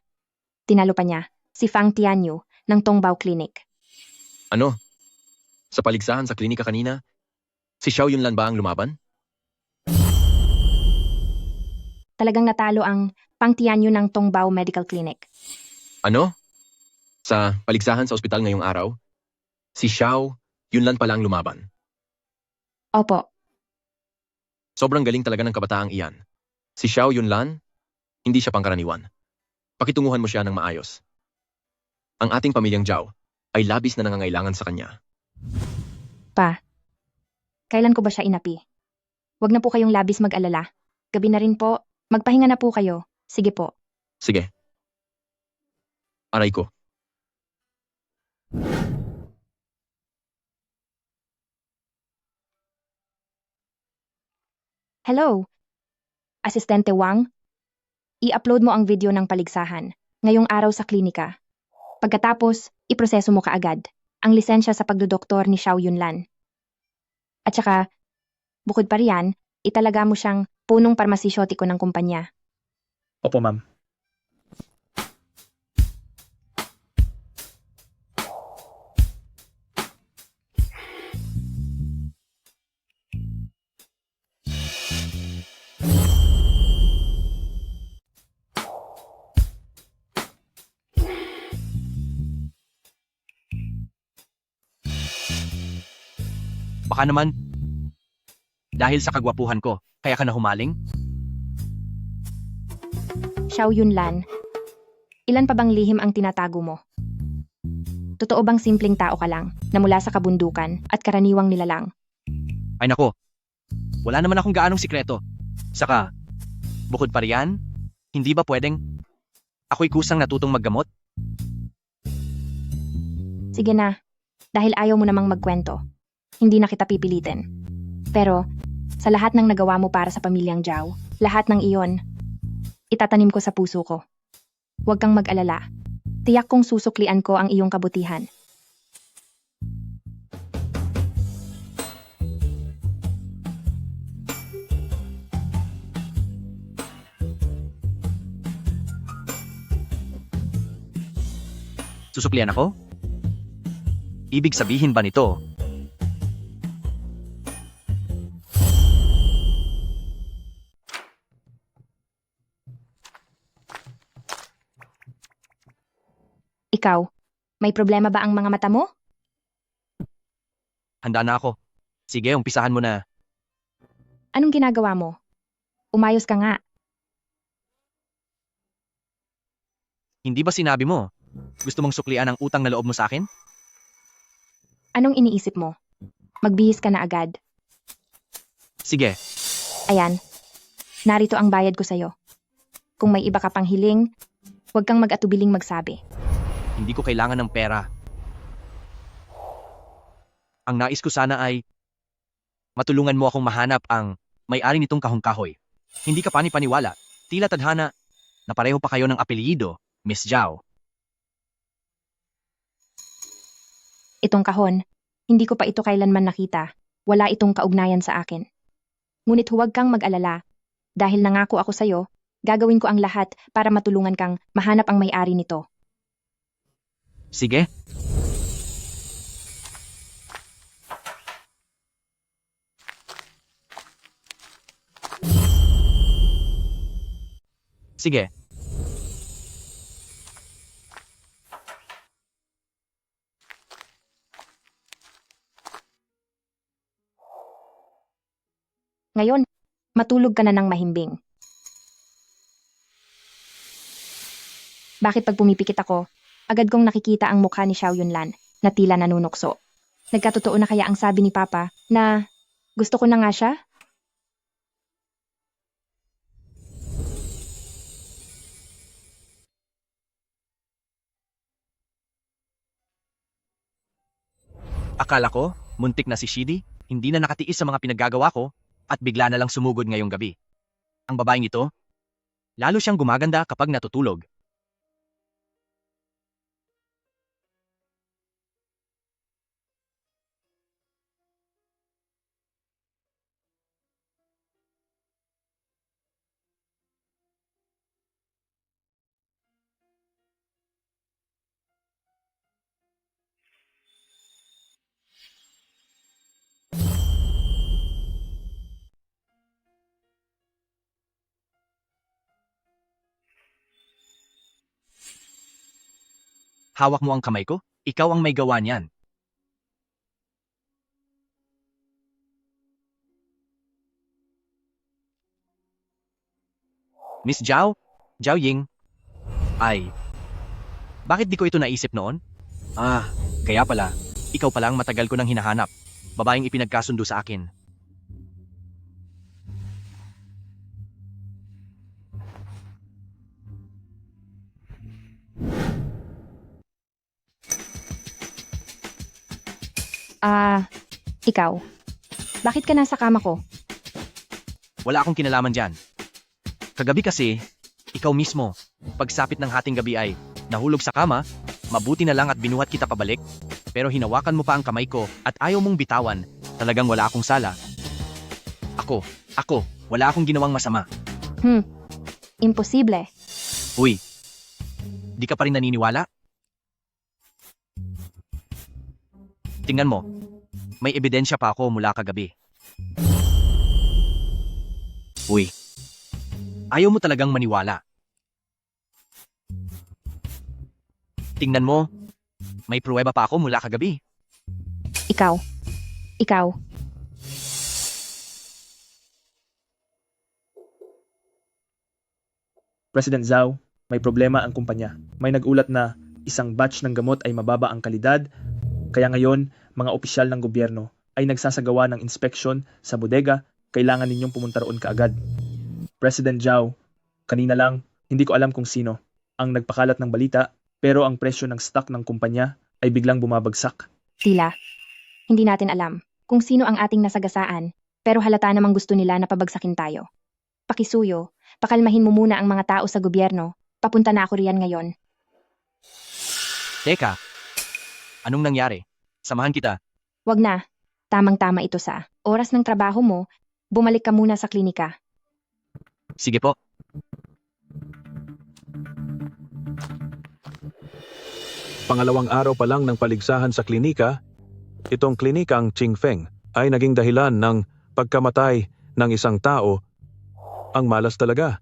tinalo pa niya si Fang Tianyu ng Tongbao Clinic. Ano? Sa paligsahan sa klinika kanina, si Xiao Yunlan ba ang lumaban? Talagang natalo ang Fang Tianyu ng Tongbao Medical Clinic. Ano? Sa paligsahan sa ospital ngayong araw, si Xiao Yunlan pala ang lumaban. Opo, Sobrang galing talaga ng kabataang iyan. Si Xiao Yunlan, hindi siya pangkaraniwan. Pakitunguhan mo siya ng maayos. Ang ating pamilyang Zhao ay labis na nangangailangan sa kanya. pa. Kailan ko ba siya inapi? Huwag na po kayong labis mag-alala. Gabi na rin po, magpahinga na po kayo. Sige po. Sige. Aray ko. Hello? Asistente Wang? I-upload mo ang video ng paligsahan ngayong araw sa klinika. Pagkatapos, iproseso mo kaagad ang lisensya sa pagdodoktor ni Xiao Yunlan. At saka, bukod pa riyan, italaga mo siyang punong parmasisyotiko ng kumpanya. Opo, ma'am. Baka naman, dahil sa kagwapuhan ko, kaya ka na humaling? Xiao Yunlan, ilan pa bang lihim ang tinatago mo? Totoo bang simpleng tao ka lang na mula sa kabundukan at karaniwang nilalang? Ay nako, wala naman akong gaanong sikreto. Saka, bukod pa riyan, hindi ba pwedeng ako'y kusang natutong maggamot? Sige na, dahil ayaw mo namang magkwento. Hindi na kita pipilitin. Pero, sa lahat ng nagawa mo para sa pamilyang Zhao, lahat ng iyon, itatanim ko sa puso ko. Huwag kang mag-alala. Tiyak kong susuklian ko ang iyong kabutihan. Susuklian ako? Ibig sabihin ba nito? Ikaw, may problema ba ang mga mata mo? Handa na ako. Sige, umpisahan mo na. Anong ginagawa mo? Umayos ka nga. Hindi ba sinabi mo? Gusto mong suklian ang utang na loob mo sa akin? Anong iniisip mo? Magbihis ka na agad. Sige, Ayan, narito ang bayad ko sa'yo. Kung may iba ka pang hiling, huwag kang mag-atubiling magsabi. hindi ko kailangan ng pera. Ang nais ko sana ay matulungan mo akong mahanap ang may-ari nitong kahong-kahoy. Hindi ka pani-paniwala. Tila tadhana na pareho pa kayo ng apelyido, Miss Zhao. Itong kahon, hindi ko pa ito kailanman nakita. Wala itong kaugnayan sa akin. Ngunit huwag kang mag-alala. Dahil nangako ako sa'yo, gagawin ko ang lahat para matulungan kang mahanap ang may-ari nito. Sige. Sige. Ngayon, matulog ka na ng mahimbing. Bakit pag pumipikit ako, agad kong nakikita ang mukha ni Xiao Yunlan na tila nanunukso. Nagkatotoo na kaya ang sabi ni Papa na gusto ko na nga siya? Akala ko, muntik na si Shidi, hindi na nakatiis sa mga pinaggagawa ko, at bigla na lang sumugod ngayong gabi. Ang babaeng ito, lalo siyang gumaganda kapag natutulog. Hawak mo ang kamay ko, ikaw ang may gawa niyan. Miss Zhao? Zhao Ying? Ay, bakit di ko ito naisip noon? Ah, kaya pala, ikaw pala ang matagal ko nang hinahanap. Babaeng ipinagkasundo sa akin. Ikaw. Bakit ka nasa kama ko? Wala akong kinalaman dyan. Kagabi kasi, ikaw mismo, pagsapit ng hating gabi ay nahulog sa kama, mabuti na lang at binuhat kita pabalik, pero hinawakan mo pa ang kamay ko at ayaw mong bitawan, talagang wala akong sala. Ako, wala akong ginawang masama. Imposible. Uy, di ka pa rin naniniwala? Tingnan mo, may ebidensya pa ako mula kagabi. Uy, ayaw mo talagang maniwala. Tingnan mo, may pruweba pa ako mula kagabi. Ikaw. President Zhao, may problema ang kumpanya. May nagulat na isang batch ng gamot ay mababa ang kalidad, kaya ngayon, mga opisyal ng gobyerno ay nagsasagawa ng inspeksyon sa bodega, kailangan ninyong pumunta roon kaagad. President Zhao, kanina lang, hindi ko alam kung sino ang nagpakalat ng balita, pero ang presyo ng stock ng kumpanya ay biglang bumabagsak. Tila, hindi natin alam kung sino ang ating nasagasaan, pero halata namang gusto nila na pabagsakin tayo. Pakisuyo, pakalmahin mo muna ang mga tao sa gobyerno. Papunta na ako riyan ngayon. Teka, anong nangyari? Samahan kita. Wag na. Tamang-tama ito sa oras ng trabaho mo. Bumalik ka muna sa klinika. Sige po. Pangalawang araw pa lang ng paligsahan sa klinika, itong klinikang Qingfeng ay naging dahilan ng pagkamatay ng isang tao. Ang malas talaga.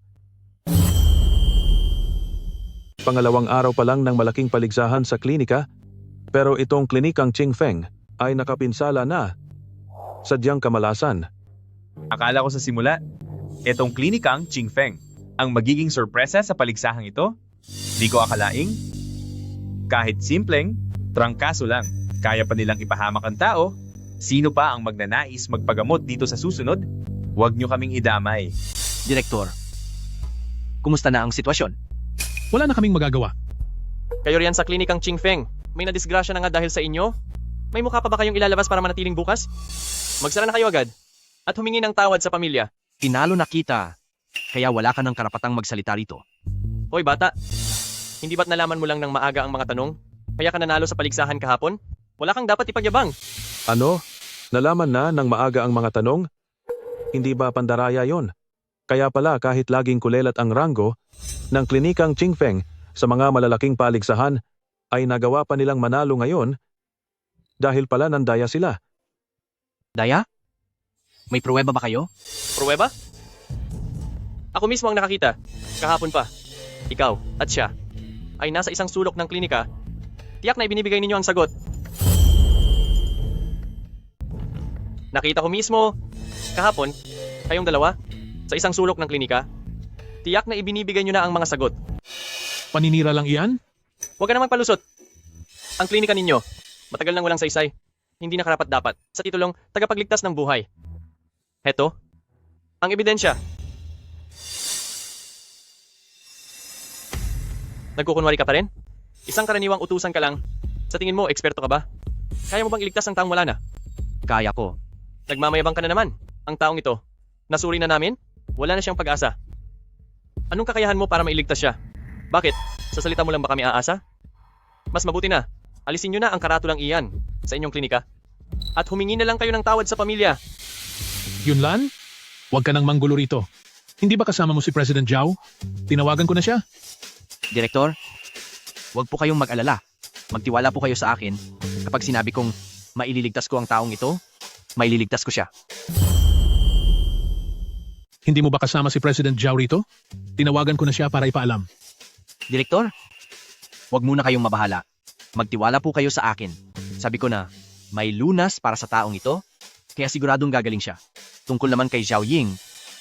Pangalawang araw pa lang ng malaking paligsahan sa klinika, pero itong klinikang Qingfeng ay nakapinsala na. Sadyang kamalasan. Akala ko sa simula, etong klinikang Qingfeng ang magiging sorpresa sa paligsahang ito. Di ko akalaing, kahit simpleng, trangkaso lang, kaya pa nilang ipahamak ang tao. Sino pa ang magnanais magpagamot dito sa susunod? Huwag nyo kaming idamay. Direktor, kumusta na ang sitwasyon? Wala na kaming magagawa. Kayo riyan sa klinikang Qingfeng. May nadisgrasya na nga dahil sa inyo? May mukha pa ba kayong ilalabas para manatiling bukas? Magsara na kayo agad at humingi ng tawad sa pamilya. Tinalo na kita, kaya wala ka ng karapatang magsalita rito. Hoy bata, hindi ba't nalaman mo lang ng maaga ang mga tanong? Kaya ka nanalo sa paligsahan kahapon? Wala kang dapat ipagyabang. Ano? Nalaman na ng maaga ang mga tanong? Hindi ba pandaraya yon? Kaya pala kahit laging kulelat ang ranggo ng klinikang Qingfeng sa mga malalaking paligsahan, ay nagawa pa nilang manalo ngayon dahil pala nandaya sila. Daya? May pruweba ba kayo? Pruweba? Ako mismo ang nakakita. Kahapon pa. Ikaw at siya ay nasa isang sulok ng klinika. Tiyak na ibinibigay ninyo ang sagot. Nakita ko mismo, kahapon, kayong dalawa, sa isang sulok ng klinika. Tiyak na ibinibigay nyo na ang mga sagot. Paninira lang iyan? Huwag ka namang palusot. Ang klinika ninyo, matagal nang walang saysay. Hindi na karapat-dapat sa titulong tagapagligtas ng buhay. Heto, ang ebidensya. Nagkukunwari ka pa rin? Isang karaniwang utusan ka lang. Sa tingin mo, eksperto ka ba? Kaya mo bang iligtas ang taong wala na? Kaya ko. Nagmamayabang ka na naman. Ang taong ito, nasuri na namin, wala na siyang pag-asa. Anong kakayahan mo para mailigtas siya? Bakit? Sa salita mo lang ba kami aasa? Mas mabuti na, alisin nyo na ang karatulang iyan sa inyong klinika. At humingi na lang kayo ng tawad sa pamilya. Yunlan? Huwag ka nang manggulo rito. Hindi ba kasama mo si President Zhao? Tinawagan ko na siya. Direktor, huwag po kayong mag-alala. Magtiwala po kayo sa akin. Kapag sinabi kong maililigtas ko ang taong ito, maililigtas ko siya. Hindi mo ba kasama si President Zhao rito? Tinawagan ko na siya para ipaalam. Direktor, huwag muna kayong mabahala. Magtiwala po kayo sa akin. Sabi ko na, may lunas para sa taong ito, kaya siguradong gagaling siya. Tungkol naman kay Zhao Ying,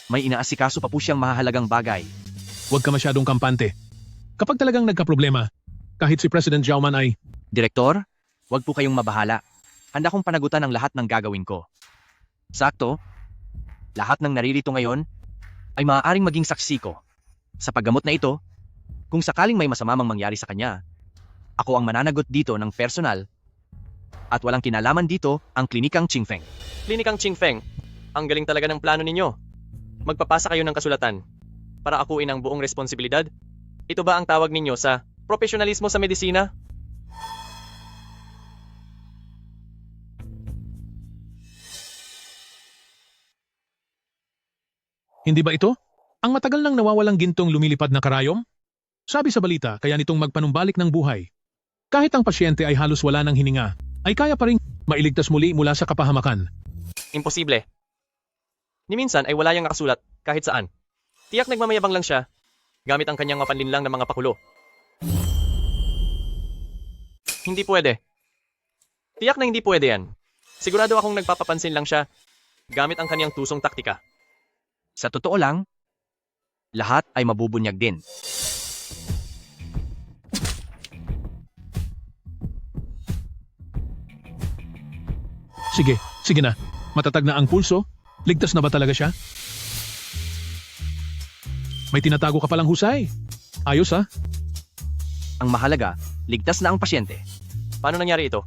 may inaasikaso pa po siyang mahahalagang bagay. Huwag ka masyadong kampante. Kapag talagang nagkaproblema, kahit si President Zhao man ay, Direktor, huwag po kayong mabahala. Handa kong panagutan ang lahat ng gagawin ko. Sakto, lahat ng naririto ngayon ay maaaring maging saksi ko. Sa paggamot na ito, kung sakaling may masama mang mangyari sa kanya, ako ang mananagot dito ng personal at walang kinalaman dito ang klinikang Qingfeng. Klinikang Qingfeng, ang galing talaga ng plano ninyo. Magpapasa kayo ng kasulatan para akuin ang buong responsibilidad. Ito ba ang tawag ninyo sa profesionalismo sa medisina? hindi ba ito? Ang matagal nang nawawalang gintong lumilipad na karayom? Sabi sa balita, kaya nitong magpanumbalik ng buhay. Kahit ang pasyente ay halos wala ng hininga, ay kaya pa rin mailigtas muli mula sa kapahamakan. Imposible. Ni minsan ay wala yang nakasulat kahit saan. Tiyak nagmamayabang lang siya gamit ang kanyang mapanlinlang na mga pakulo. Hindi pwede. Tiyak na hindi pwede yan. Sigurado akong nagpapapansin lang siya gamit ang kanyang tusong taktika. Sa totoo lang, lahat ay mabubunyag din. Sige, sige na. Matatag na ang pulso. Ligtas na ba talaga siya? May tinatago ka palang husay. Ayos ha? Ang mahalaga, ligtas na ang pasyente. Paano nangyari ito?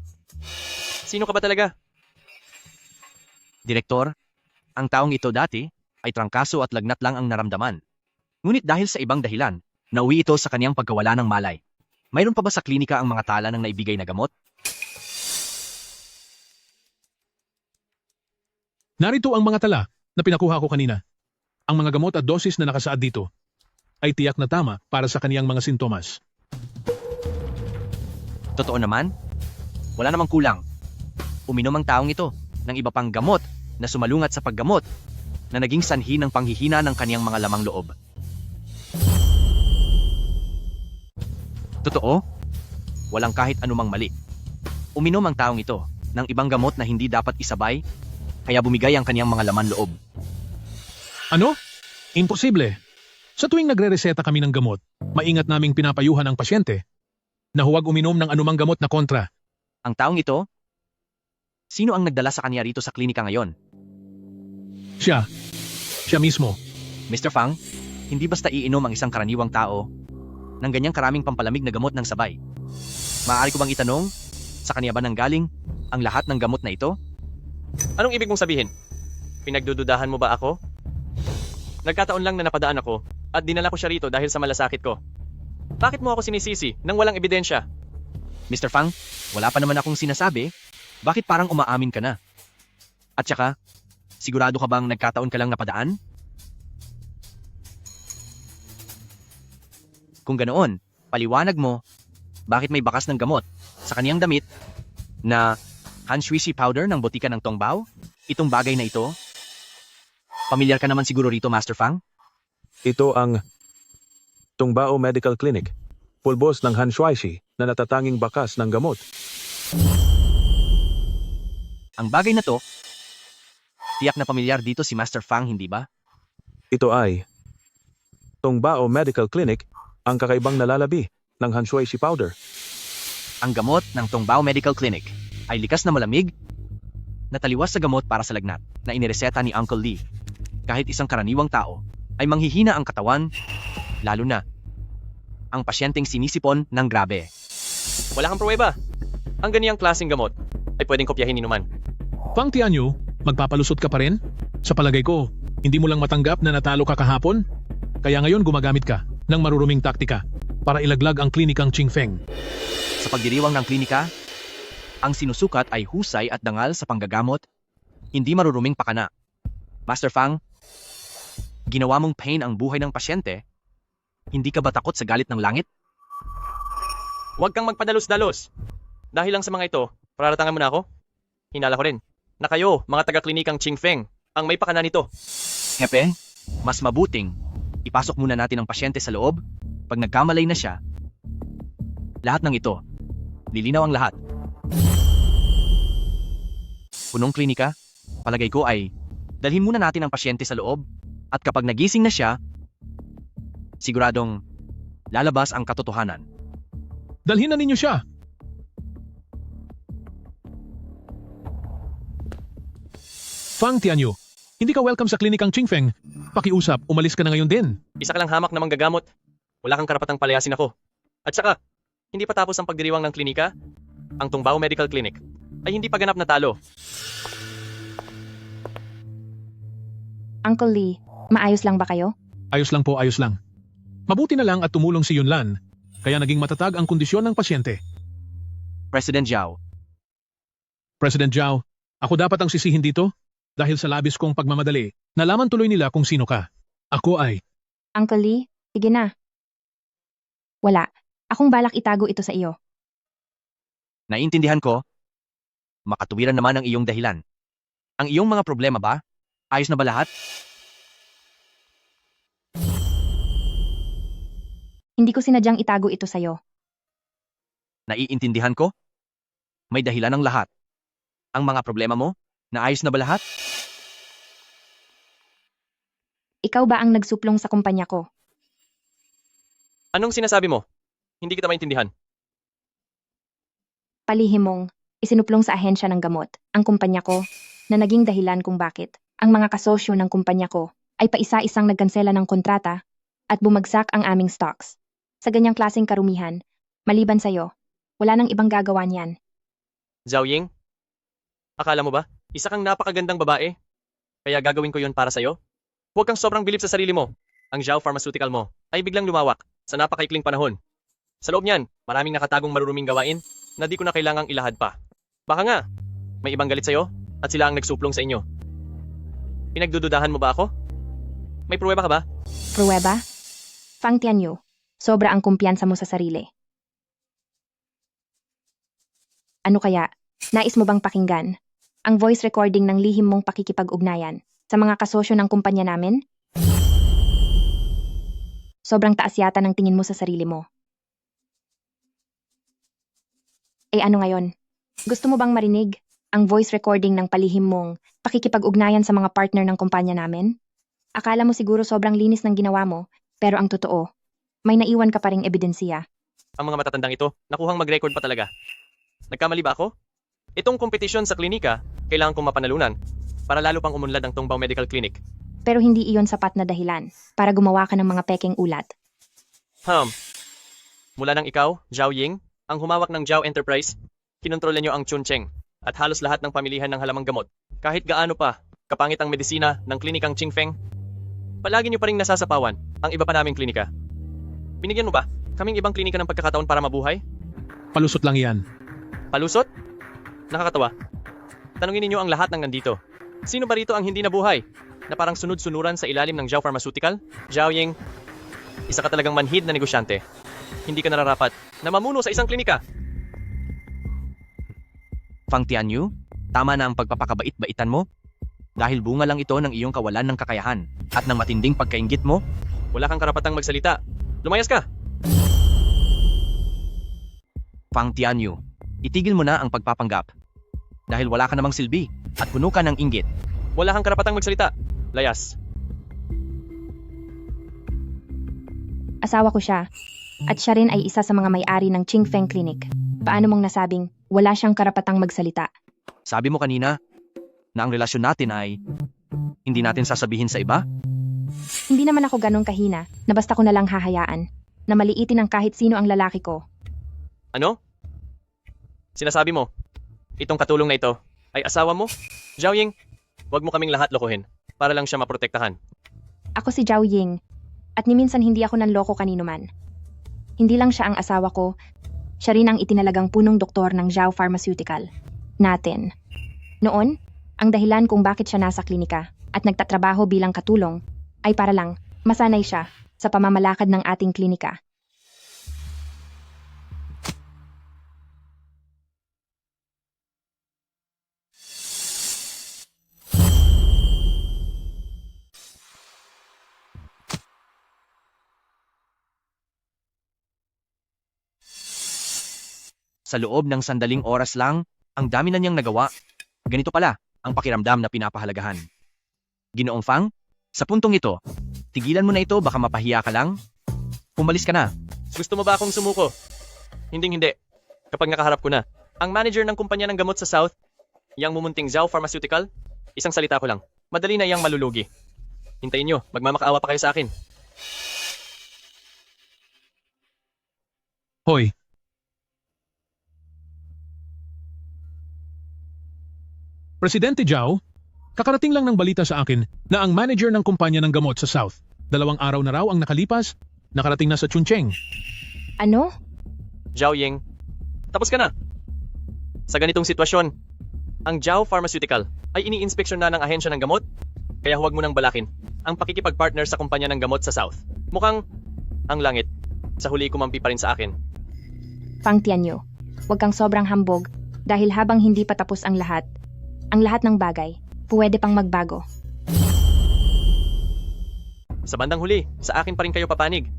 Sino ka ba talaga? Direktor, ang taong ito dati ay trangkaso at lagnat lang ang naramdaman. Ngunit dahil sa ibang dahilan, nauwi ito sa kaniyang pagkawala ng malay. Mayroon pa ba sa klinika ang mga tala ng naibigay na gamot? Narito ang mga tala na pinakuha ko kanina. Ang mga gamot at dosis na nakasaad dito ay tiyak na tama para sa kaniyang mga sintomas. Totoo naman, wala namang kulang. Uminom ang taong ito ng iba pang gamot na sumalungat sa paggamot na naging sanhi ng panghihina ng kaniyang mga lamang loob. Totoo, walang kahit anumang mali. Uminom ang taong ito ng ibang gamot na hindi dapat isabay, kaya bumigay ang kaniyang mga laman loob. Ano? Imposible. Sa tuwing nagre-reseta kami ng gamot, maingat naming pinapayuhan ang pasyente na huwag uminom ng anumang gamot na kontra. Ang taong ito, sino ang nagdala sa kanya rito sa klinika ngayon? Siya. Siya mismo. Mr. Fang, hindi basta iinom ang isang karaniwang tao ng ganyang karaming pampalamig na gamot ng sabay. Maaari ko bang itanong, sa kanya ba nanggaling ang lahat ng gamot na ito? Anong ibig mong sabihin? Pinagdududahan mo ba ako? Nagkataon lang na napadaan ako at dinala ko siya rito dahil sa malasakit ko. Bakit mo ako sinisisi nang walang ebidensya? Mr. Fang, wala pa naman akong sinasabi. Bakit parang umaamin ka na? At saka, sigurado ka bang nagkataon ka lang napadaan? Kung ganoon, paliwanag mo, bakit may bakas ng gamot sa kaniyang damit na Hanshuishi powder ng botika ng Tongbao? Itong bagay na ito? Pamilyar ka naman siguro rito, Master Fang? Ito ang Tongbao Medical Clinic, pulbos ng Hanshuishi na natatanging bakas ng gamot. Ang bagay na to, tiyak na pamilyar dito si Master Fang, hindi ba? Ito ay Tongbao Medical Clinic, ang kakaibang nalalabi ng Hanshuishi powder. Ang gamot ng Tongbao Medical Clinic ay likas na malamig na taliwas sa gamot para sa lagnat na inireseta ni Uncle Lee. Kahit isang karaniwang tao ay manghihina ang katawan, lalo na ang pasyenteng sinisipon ng grabe. Wala kang pruweba. Ang ganiyang klaseng gamot ay pwedeng kopyahin inuman. Fang Tianyu, magpapalusot ka pa rin? Sa palagay ko, hindi mo lang matanggap na natalo ka kahapon? Kaya ngayon gumagamit ka ng maruruming taktika para ilaglag ang klinikang Qingfeng. Sa pagdiriwang ng klinika, ang sinusukat ay husay at dangal sa panggagamot, hindi maruruming pakana. Master Fang, ginawa mong pain ang buhay ng pasyente, hindi ka ba takot sa galit ng langit? Huwag kang magpadalos-dalos. Dahil lang sa mga ito, pararatangan mo na ako? Hinala ko rin na kayo, mga taga-klinikang Qingfeng, ang may pakana nito. Hepe, mas mabuting ipasok muna natin ang pasyente sa loob. Pag nagkamalay na siya, lahat ng ito, lilinaw ang lahat. Punong klinika, palagay ko ay dalhin muna natin ang pasyente sa loob at kapag nagising na siya, siguradong lalabas ang katotohanan. Dalhin na ninyo siya. Fang Tianyu, hindi ka welcome sa klinikang Qingfeng. Pakiusap, umalis ka na ngayon din. Isa ka lang hamak na manggagamot. Wala kang karapatang palayasin ako. At saka, hindi pa tapos ang pagdiriwang ng klinika. Ang Tongbao Medical Clinic ay hindi pa ganap na talo. Uncle Lee, maayos lang ba kayo? Ayos lang po, ayos lang. Mabuti na lang at tumulong si Yunlan, kaya naging matatag ang kondisyon ng pasyente. President Zhao, President Zhao, ako dapat ang sisihin dito? Dahil sa labis kong pagmamadali, nalaman tuloy nila kung sino ka. Ako ay, Uncle Lee, sige na. Wala. Akong balak itago ito sa iyo. naiintindihan ko, makatuwiran naman ang iyong dahilan. Ang iyong mga problema ba? Ayos na ba lahat? Hindi ko sinadyang itago ito sa iyo. Naiintindihan ko? May dahilan ng lahat. Ang mga problema mo, naayos na ba lahat? Ikaw ba ang nagsuplong sa kumpanya ko? Anong sinasabi mo? Hindi kita maintindihan. Palihim mong isinuplong sa ahensya ng gamot ang kumpanya ko na naging dahilan kung bakit ang mga kasosyo ng kumpanya ko ay paisa-isang nagkansela ng kontrata at bumagsak ang aming stocks. Sa ganyang klaseng karumihan, maliban sa'yo, wala nang ibang gagawa niyan. Zhao Ying? Akala mo ba? Isa kang napakagandang babae. Kaya gagawin ko yon para sa'yo? Huwag kang sobrang bilib sa sarili mo. Ang Zhao Pharmaceutical mo ay biglang lumawak sa napakaikling panahon. Sa loob niyan, maraming nakatagong maruruming gawain na di ko na kailangang ilahad pa. Baka nga, may ibang galit sa'yo at sila ang nagsuplong sa inyo. Pinagdududahan mo ba ako? May pruweba ka ba? Pruweba? Fang Tianyu, sobra ang kumpiyansa mo sa sarili. Ano kaya, nais mo bang pakinggan ang voice recording ng lihim mong pakikipag-ugnayan sa mga kasosyo ng kumpanya namin? Sobrang taas yata ng tingin mo sa sarili mo. Eh ano ngayon? Gusto mo bang marinig ang voice recording ng palihim mong pakikipag-ugnayan sa mga partner ng kumpanya namin? Akala mo siguro sobrang linis ng ginawa mo, pero ang totoo, may naiwan ka pa ring ebidensya. Ang mga matatandang ito, nakuhang mag-record pa talaga. Nagkamali ba ako? Itong kompetisyon sa klinika, kailangan kong mapanalunan para lalo pang umunlad ang Tongbao Medical Clinic. Pero hindi iyon sapat na dahilan para gumawa ka ng mga pekeng ulat. Mula nang ikaw, Zhao Ying, ang humawak ng Zhao Enterprise, kinontrola niyo ang Chuncheng at halos lahat ng pamilihan ng halamang gamot. Kahit gaano pa, kapangit ang medisina ng klinikang Qingfeng, palagi niyo pa ring nasasapawan ang iba pa naming klinika. Binigyan mo ba kaming ibang klinika ng pagkakataon para mabuhay? Palusot lang yan. Palusot? Nakakatawa. Tanungin ninyo ang lahat ng nandito. Sino ba rito ang hindi nabuhay? Na parang sunod-sunuran sa ilalim ng Zhao Pharmaceutical? Zhao Ying, isa ka talagang manhid na negosyante. Hindi ka nararapat na mamuno sa isang klinika. Fang Tianyu, tama na ang pagpapakabait-baitan mo. Dahil bunga lang ito ng iyong kawalan ng kakayahan at ng matinding pagkainggit mo. Wala kang karapatang magsalita. Lumayas ka! Fang Tianyu, itigil mo na ang pagpapanggap. Dahil wala ka namang silbi at puno ka ng inggit. Wala kang karapatang magsalita. Layas. Asawa ko siya, at siya rin ay isa sa mga may-ari ng Qingfeng Clinic. Paano mong nasabing wala siyang karapatang magsalita? Sabi mo kanina na ang relasyon natin ay hindi natin sasabihin sa iba? Hindi naman ako ganong kahina na basta ko na lang hahayaan na maliitin ng kahit sino ang lalaki ko. Ano? Sinasabi mo, itong katulong na ito ay asawa mo? Zhao Ying, huwag mo kaming lahat lokohin para lang siya maprotektahan. Ako si Zhao Ying, at ni minsan hindi ako nanloko kanino man. Hindi lang siya ang asawa ko, siya rin ang itinalagang punong doktor ng Zhao Pharmaceutical natin. Noon, ang dahilan kung bakit siya nasa klinika at nagtatrabaho bilang katulong ay para lang masanay siya sa pamamalakad ng ating klinika. Sa loob ng sandaling oras lang, ang dami na niyang nagawa. Ganito pala ang pakiramdam na pinapahalagahan. Ginoong Fang, sa puntong ito, tigilan mo na ito, baka mapahiya ka lang. Pumalis ka na. Gusto mo ba akong sumuko? Hindi. Kapag nakaharap ko na, ang manager ng kumpanya ng gamot sa South, yang mumunting Zhao Pharmaceutical, isang salita ko lang, madali na yang malulugi. Hintayin nyo, magmamakaawa pa kayo sa akin. Hoy, Presidente Zhao, kakarating lang ng balita sa akin na ang manager ng kumpanya ng gamot sa South, 2 araw na raw ang nakalipas, nakarating na sa Chuncheng. Ano? Zhao Ying, tapos ka na. Sa ganitong sitwasyon, ang Zhao Pharmaceutical ay ini-inspeksyon na ng ahensya ng gamot, kaya huwag mo nang balakin ang pakikipag-partner sa kumpanya ng gamot sa South. Mukhang ang langit sa huli kumampi pa rin sa akin. Fang Tianyu, huwag kang sobrang hambog dahil habang hindi pa tapos ang lahat ng bagay, pwede pang magbago. Sa bandang huli, sa akin pa rin kayo papanig.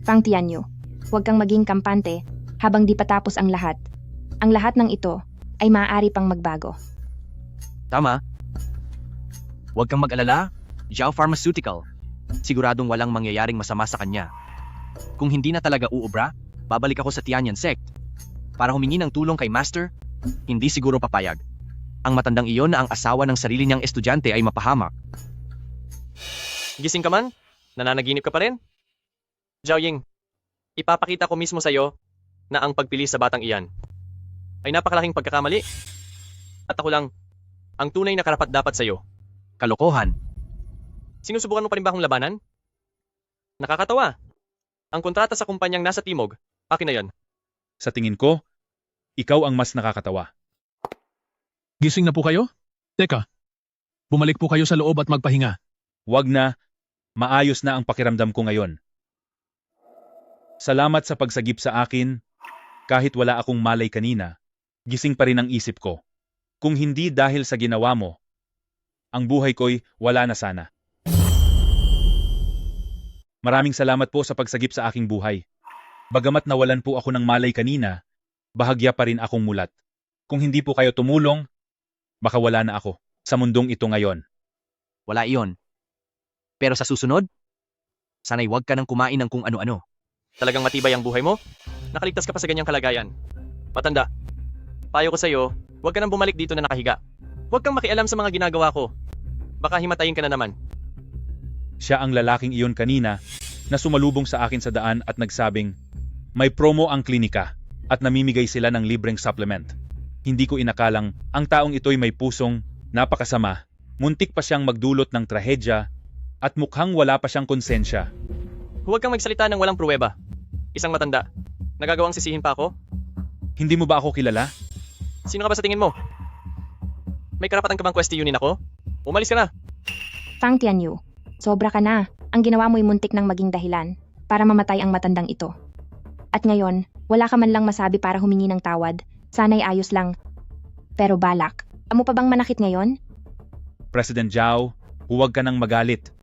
Fang Tianyu, huwag kang maging kampante habang di pa tapos ang lahat. Ang lahat ng ito ay maaari pang magbago. Tama. Huwag kang mag-alala, Zhao Pharmaceutical. Siguradong walang mangyayaring masama sa kanya. Kung hindi na talaga uubra, babalik ako sa Tianyan sect. Para humingi ng tulong kay Master, hindi siguro papayag. Ang matandang iyon na ang asawa ng sarili niyang estudyante ay mapahamak. Gising ka man? Nananaginip ka pa rin? Zhao Ying, ipapakita ko mismo sa'yo na ang pagpili sa batang iyan ay napakalaking pagkakamali. At ako lang, ang tunay na karapat-dapat sa'yo. Kalokohan. Sinusubukan mo pa rin ba akong labanan? Nakakatawa. Ang kontrata sa kumpanyang nasa Timog, akin na yan. Sa tingin ko, ikaw ang mas nakakatawa. Gising na po kayo? Teka, bumalik po kayo sa loob at magpahinga. Wag na, maayos na ang pakiramdam ko ngayon. Salamat sa pagsagip sa akin, kahit wala akong malay kanina, gising pa rin ang isip ko. Kung hindi dahil sa ginawa mo, ang buhay ko'y wala na sana. Maraming salamat po sa pagsagip sa aking buhay. Bagamat nawalan po ako ng malay kanina, bahagya pa rin akong mulat. Kung hindi po kayo tumulong, baka wala na ako sa mundong ito ngayon. Wala iyon. Pero sa susunod, sana'y huwag ka nang kumain ng kung ano-ano. Talagang matibay ang buhay mo? Nakaligtas ka pa sa ganyang kalagayan. Matanda, payo ko sa'yo, huwag ka nang bumalik dito na nakahiga. Huwag kang makialam sa mga ginagawa ko. Baka himatayin ka na naman. Siya ang lalaking iyon kanina na sumalubong sa akin sa daan at nagsabing, may promo ang klinika at namimigay sila ng libreng supplement. Hindi ko inakalang ang taong ito'y may pusong napakasama, muntik pa siyang magdulot ng trahedya at mukhang wala pa siyang konsensya. Huwag kang magsalita ng walang pruweba. Isang matanda. Nagagawang sisihin pa ako? Hindi mo ba ako kilala? Sino ka ba sa tingin mo? May karapatan ka bang questionin ako? Umalis ka na. Fang Tianyu, sobra ka na. Ang ginawa mo'y muntik ng maging dahilan para mamatay ang matandang ito. At ngayon, wala ka man lang masabi para humingi ng tawad. Sana'y ayos lang. Pero balak, amo pa bang manakit ngayon? President Zhao, huwag ka nang magalit.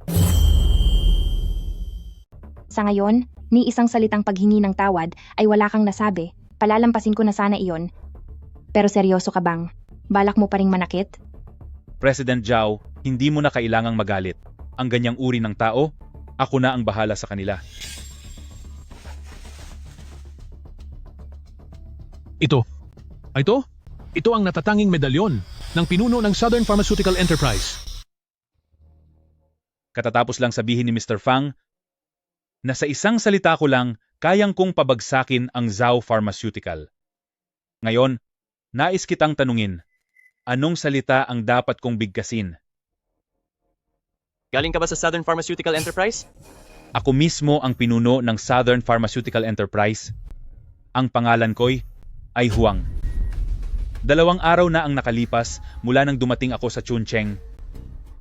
Sa ngayon, ni isang salitang paghingi ng tawad ay wala kang nasabi. Palalampasin ko na sana iyon. Pero seryoso ka bang? Balak mo pa ring manakit? President Zhao, hindi mo na kailangang magalit. Ang ganyang uri ng tao, ako na ang bahala sa kanila. Ito ang natatanging medalyon ng pinuno ng Southern Pharmaceutical Enterprise. Katatapos lang sabihin ni Mr. Fang na sa isang salita ko lang kayang kong pabagsakin ang Zhao Pharmaceutical. Ngayon, nais kitang tanungin, anong salita ang dapat kong bigkasin? Galing ka ba sa Southern Pharmaceutical Enterprise? Ako mismo ang pinuno ng Southern Pharmaceutical Enterprise. Ang pangalan ko'y ay Huang. 2 araw na ang nakalipas mula nang dumating ako sa Chuncheng.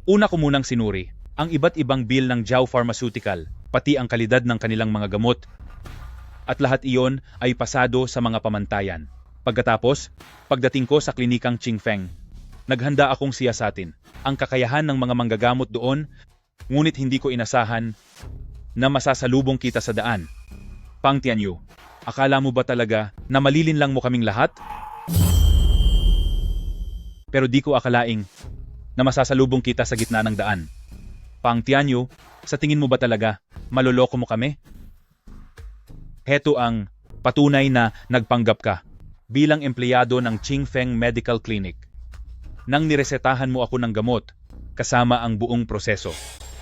Una ko munang sinuri ang iba't ibang bill ng Zhao Pharmaceutical, pati ang kalidad ng kanilang mga gamot. At lahat iyon ay pasado sa mga pamantayan. Pagkatapos, pagdating ko sa klinikang Qingfeng, naghanda akong siyasatin ang kakayahan ng mga manggagamot doon, ngunit hindi ko inasahan na masasalubong kita sa daan. Fang Tianyu, akala mo ba talaga na malilinlang mo kaming lahat? Pero di ko akalaing na masasalubong kita sa gitna ng daan. Fang Tianyu, sa tingin mo ba talaga maloloko mo kami? Heto ang patunay na nagpanggap ka bilang empleyado ng Qingfeng Medical Clinic. Nang niresetahan mo ako ng gamot, kasama ang buong proseso.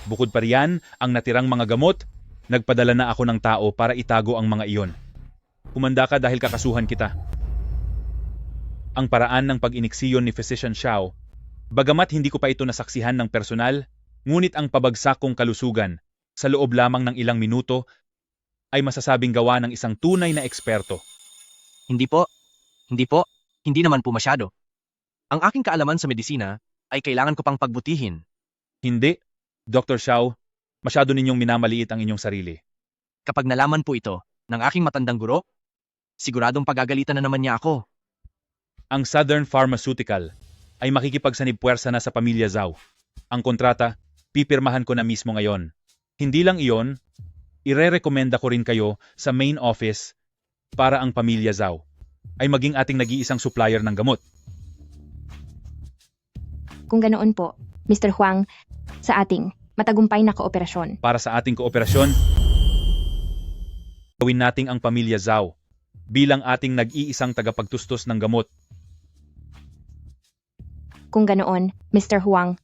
Bukod pa riyan, ang natirang mga gamot, nagpadala na ako ng tao para itago ang mga iyon. Humanda ka dahil kakasuhan kita. Ang paraan ng pag-iniksiyon ni Physician Xiao, bagamat hindi ko pa ito nasaksihan ng personal, ngunit ang pabagsak kong kalusugan sa loob lamang ng ilang minuto ay masasabing gawa ng isang tunay na eksperto. Hindi po. Hindi naman po masyado. Ang aking kaalaman sa medisina ay kailangan ko pang pagbutihin. Hindi, Dr. Xiao, masyado ninyong minamaliit ang inyong sarili. Kapag nalaman po ito ng aking matandang guro, siguradong pagagalitan na naman niya ako. Ang Southern Pharmaceutical ay makikipagsanib-puwersa na sa pamilya Zhao. Ang kontrata, pipirmahan ko na mismo ngayon. Hindi lang iyon, ire-rekomenda ko rin kayo sa main office para ang pamilya Zhao ay maging ating nag-iisang supplier ng gamot. Kung ganoon po, Mr. Huang, sa ating matagumpay na kooperasyon. Para sa ating kooperasyon, Gawin nating ang pamilya Zhao bilang ating nag-iisang tagapagtustos ng gamot. Kung ganoon, Mr. Huang,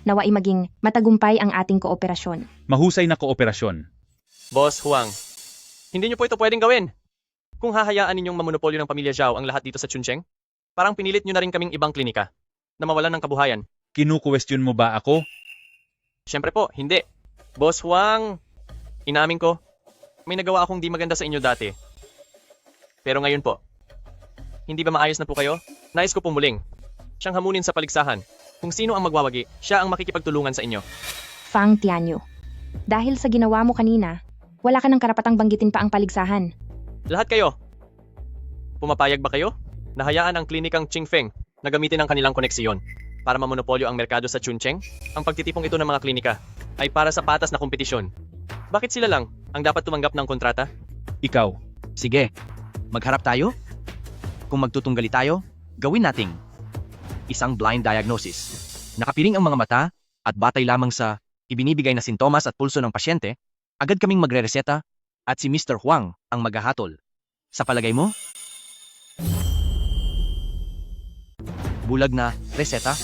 naway maging matagumpay ang ating kooperasyon. Mahusay na kooperasyon. Boss Huang, hindi niyo po ito pwedeng gawin. Kung hahayaan ninyong mamonopolyo ng pamilya Zhao ang lahat dito sa Chuncheng, parang pinilit niyo na rin kaming ibang klinika na mawalan ng kabuhayan. Kinu-question mo ba ako? Siyempre po, hindi. Boss Huang, inamin ko, may nagawa akong di maganda sa inyo dati. Pero ngayon po, hindi ba maayos na po kayo? Nais ko pumuling. Siyang hamunin sa paligsahan. Kung sino ang magwawagi, siya ang makikipagtulungan sa inyo. Fang Tianyu, dahil sa ginawa mo kanina, wala ka ng karapatang banggitin pa ang paligsahan. Lahat kayo. Pumapayag ba kayo? Nahayaan ang klinikang Qingfeng na gamitin ang kanilang koneksyon para mamonopolyo ang merkado sa Chuncheng? Ang pagtitipong ito ng mga klinika ay para sa patas na kompetisyon. Bakit sila lang ang dapat tumanggap ng kontrata? Ikaw. Sige, magharap tayo? Kung magtutunggali tayo, gawin nating isang blind diagnosis. Nakapiring ang mga mata at batay lamang sa ibinibigay na sintomas at pulso ng pasyente, agad kaming magrereseta at si Mr. Huang ang maghahatol. Sa palagay mo? Bulag na reseta,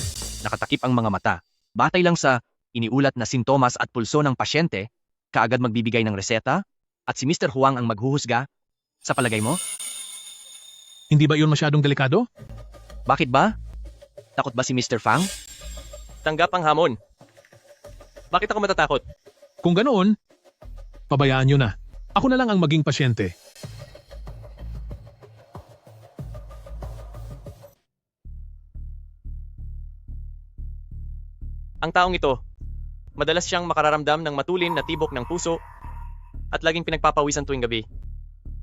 nakatakip ang mga mata. Batay lang sa iniulat na sintomas at pulso ng pasyente, kaagad magbibigay ng reseta at si Mr. Huang ang maghuhusga. Sa palagay mo? Hindi ba yun masyadong delikado? Bakit ba? Takot ba si Mr. Fang? Tanggap ang hamon. Bakit ako matatakot? Kung ganoon, pabayaan nyo na. Ako na lang ang maging pasyente. Ang taong ito, madalas siyang makararamdam ng matulin na tibok ng puso at laging pinagpapawisan tuwing gabi.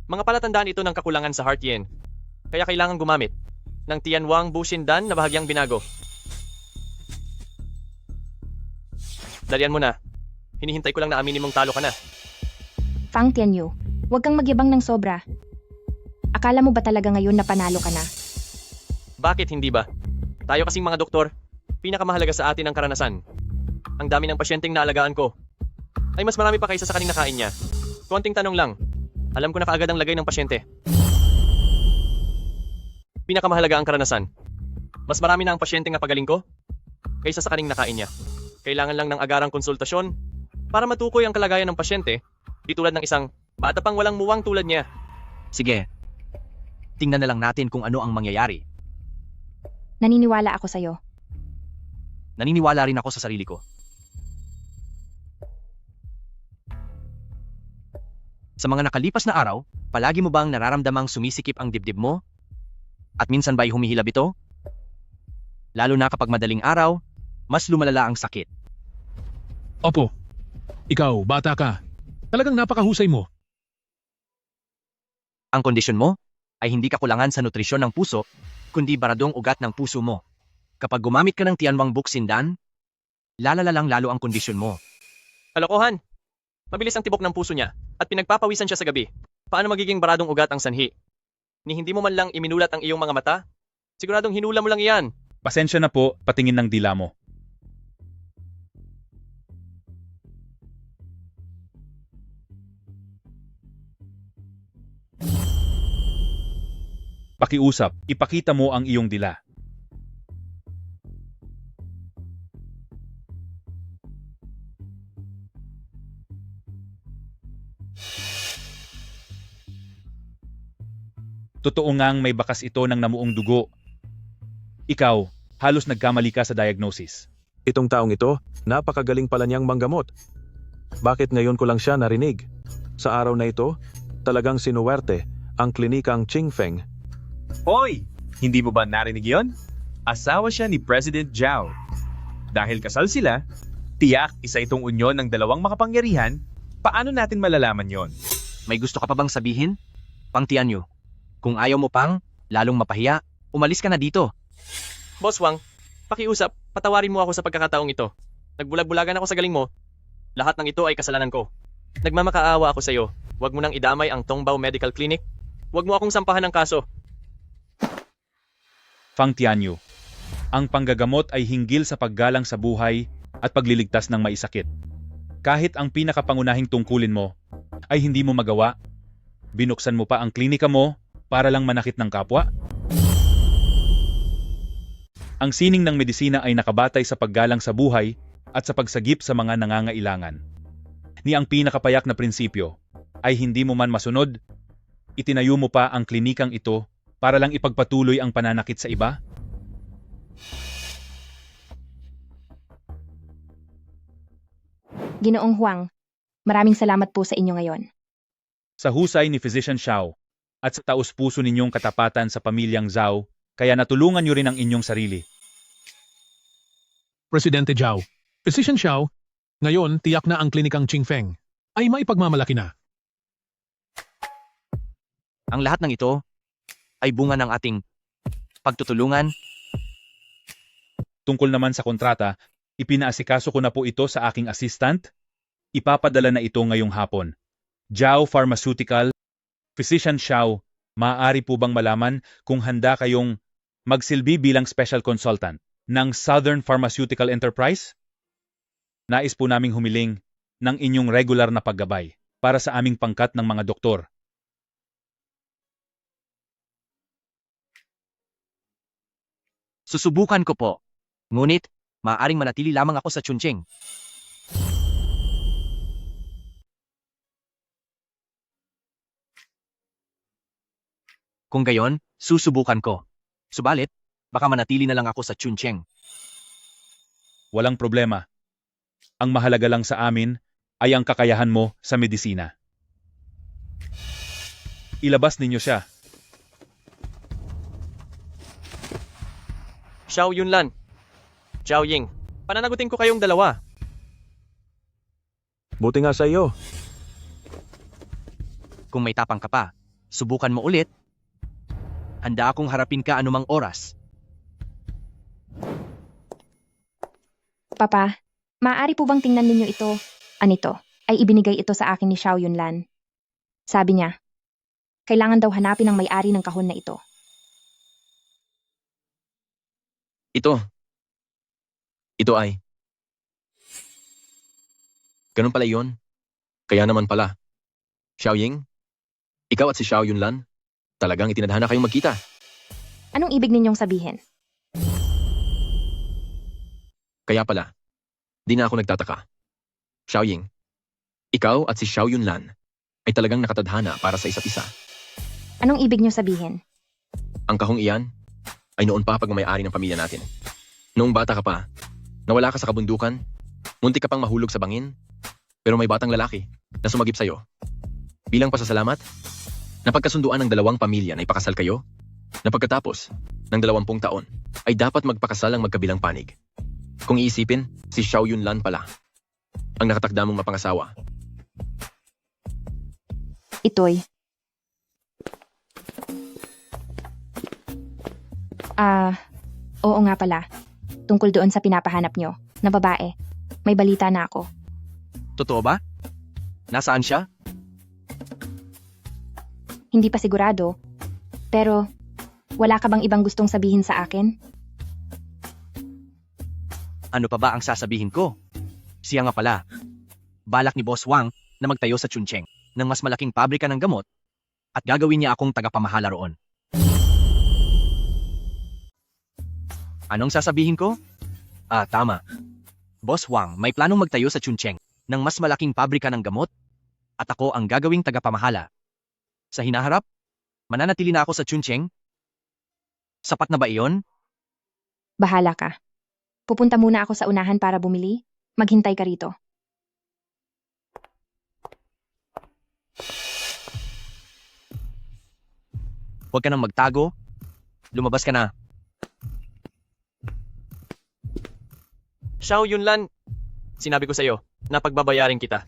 Mga palatandaan ito ng kakulangan sa heart yen, kaya kailangan gumamit ng Tianwang Bushindan na bahagyang binago. Dalian mo na. Hinihintay ko lang na aminin mong talo ka na. Fang Tianyu, huwag kang magyabang ng sobra. Akala mo ba talaga ngayon na panalo ka na? Bakit hindi ba? Tayo kasing mga doktor, pinakamahalaga sa atin ang karanasan. Ang dami ng pasyenteng naalagaan ko ay mas marami pa kaysa sa kaning nakain niya. Konting tanong lang. Alam ko na kaagad ang lagay ng pasyente. Pinakamahalaga ang karanasan. Mas marami na ang pasyenteng napagaling ko kaysa sa kaning nakain niya. Kailangan lang ng agarang konsultasyon para matukoy ang kalagayan ng pasyente, di tulad ng isang bata pang walang muwang tulad niya. Sige, tingnan na lang natin kung ano ang mangyayari. Naniniwala ako sa'yo. Naniniwala rin ako sa sarili ko. Sa mga nakalipas na araw, palagi mo bang nararamdamang sumisikip ang dibdib mo? At minsan ba'y humihilab ito? Lalo na kapag madaling araw, mas lumalala ang sakit. Opo. Ikaw, bata ka. Talagang napakahusay mo. Ang kondisyon mo ay hindi kakulangan sa nutrisyon ng puso, kundi baradong ugat ng puso mo. Kapag gumamit ka ng Tianwang Bushindan, lalala lang lalo ang kondisyon mo. Kalokohan! Mabilis ang tibok ng puso niya at pinagpapawisan siya sa gabi. Paano magiging baradong ugat ang sanhi? Ni hindi mo man lang iminulat ang iyong mga mata? Siguradong hinula mo lang iyan. Pasensya na po, patingin ng dila mo. Pakiusap, ipakita mo ang iyong dila. Totoo ngang may bakas ito ng namuong dugo. Ikaw, halos nagkamali ka sa diagnosis. Itong taong ito, napakagaling pala niyang manggamot. Bakit ngayon ko lang siya narinig? Sa araw na ito, talagang sinuwerte ang klinikang Qingfeng. Hoy! Hindi mo ba narinig yon? Asawa siya ni President Zhao. Dahil kasal sila, tiyak isa itong unyon ng dalawang makapangyarihan, paano natin malalaman yon? May gusto ka pa bang sabihin? Pang Tianyu, kung ayaw mo pang, lalong mapahiya, umalis ka na dito. Boss Wang, pakiusap, patawarin mo ako sa pagkakataong ito. Nagbulag-bulagan ako sa galing mo. Lahat ng ito ay kasalanan ko. Nagmamakaawa ako sa iyo. Huwag mo nang idamay ang Tongbao Medical Clinic. Huwag mo akong sampahan ng kaso. Fang Tianyu, ang panggagamot ay hinggil sa paggalang sa buhay at pagliligtas ng maisakit. Kahit ang pinakapangunahing tungkulin mo ay hindi mo magawa, Binuksan mo pa ang klinika mo para lang manakit ng kapwa? Ang sining ng medisina ay nakabatay sa paggalang sa buhay at sa pagsagip sa mga nangangailangan. Ni ang pinakapayak na prinsipyo ay hindi mo man masunod, itinayo mo pa ang klinikang ito para lang ipagpatuloy ang pananakit sa iba? Ginoong Huang, maraming salamat po sa inyo ngayon. Sa husay ni Physician Xiao at sa taus-puso ninyong katapatan sa pamilyang Zhao, kaya natulungan nyo rin ang inyong sarili. Presidente Zhao, Physician Xiao, ngayon tiyak na ang klinikang Qingfeng ay maipagmamalaki na. Ang lahat ng ito ay bunga ng ating pagtutulungan. Tungkol naman sa kontrata, ipinaasikaso ko na po ito sa aking assistant. Ipapadala na ito ngayong hapon. Zhao Pharmaceutical, Physician Xiao, maaari po bang malaman kung handa kayong magsilbi bilang special consultant ng Southern Pharmaceutical Enterprise? Nais po naming humiling ng inyong regular na paggabay para sa aming pangkat ng mga doktor. Susubukan ko po. Ngunit, maaaring manatili lamang ako sa Chuncheng. Kung gayon, susubukan ko. Subalit, baka manatili na lang ako sa Chuncheng. Walang problema. Ang mahalaga lang sa amin ay ang kakayahan mo sa medisina. Ilabas ninyo siya. Xiao Yunlan, Zhao Ying, pananagutin ko kayong dalawa. Buti nga sa iyo. Kung may tapang ka pa, subukan mo ulit. Handa akong harapin ka anumang oras. Papa, maaari po bang tingnan ninyo ito? Anito, ay ibinigay ito sa akin ni Xiao Yunlan. Sabi niya, kailangan daw hanapin ang may-ari ng kahon na ito. Ito ay. Ganun pala yon. Kaya naman pala. Xiao Ying, ikaw at si Xiao Yunlan, talagang itinadhana kayong magkita. Anong ibig ninyong sabihin? Kaya pala, di na ako nagtataka. Xiao Ying, ikaw at si Xiao Yunlan ay talagang nakatadhana para sa isa't isa. Anong ibig niyo sabihin? Ang kahong iyan ay noon pa pagmamayari ng pamilya natin. Noong bata ka pa, nawala ka sa kabundukan, muntik ka pang mahulog sa bangin, pero may batang lalaki na sumagip sa'yo. Bilang pasasalamat, napagkasunduan ng dalawang pamilya na ipakasal kayo, na pagkatapos ng 20 taon ay dapat magpakasal ang magkabilang panig. Kung iisipin, si Xiao Yunlan pala ang nakatakda mong mapangasawa. Ito'y. Oo nga pala. Tungkol doon sa pinapahanap nyo, na babae. May balita na ako. Totoo ba? Nasaan siya? Hindi pa sigurado. Pero, wala ka bang ibang gustong sabihin sa akin? Ano pa ba ang sasabihin ko? Siya nga pala. Balak ni Boss Wang na magtayo sa Chuncheng ng mas malaking pabrika ng gamot at gagawin niya akong tagapamahala roon. Anong sasabihin ko? Tama. Boss Wang may planong magtayo sa Chuncheng ng mas malaking pabrika ng gamot at ako ang gagawing tagapamahala. Sa hinaharap, mananatili na ako sa Chuncheng? Sapat na ba iyon? Bahala ka. Pupunta muna ako sa unahan para bumili. Maghintay ka rito. Huwag ka nang magtago. Lumabas ka na. Xiao Yunlan, sinabi ko sa iyo na pagbabayarin kita.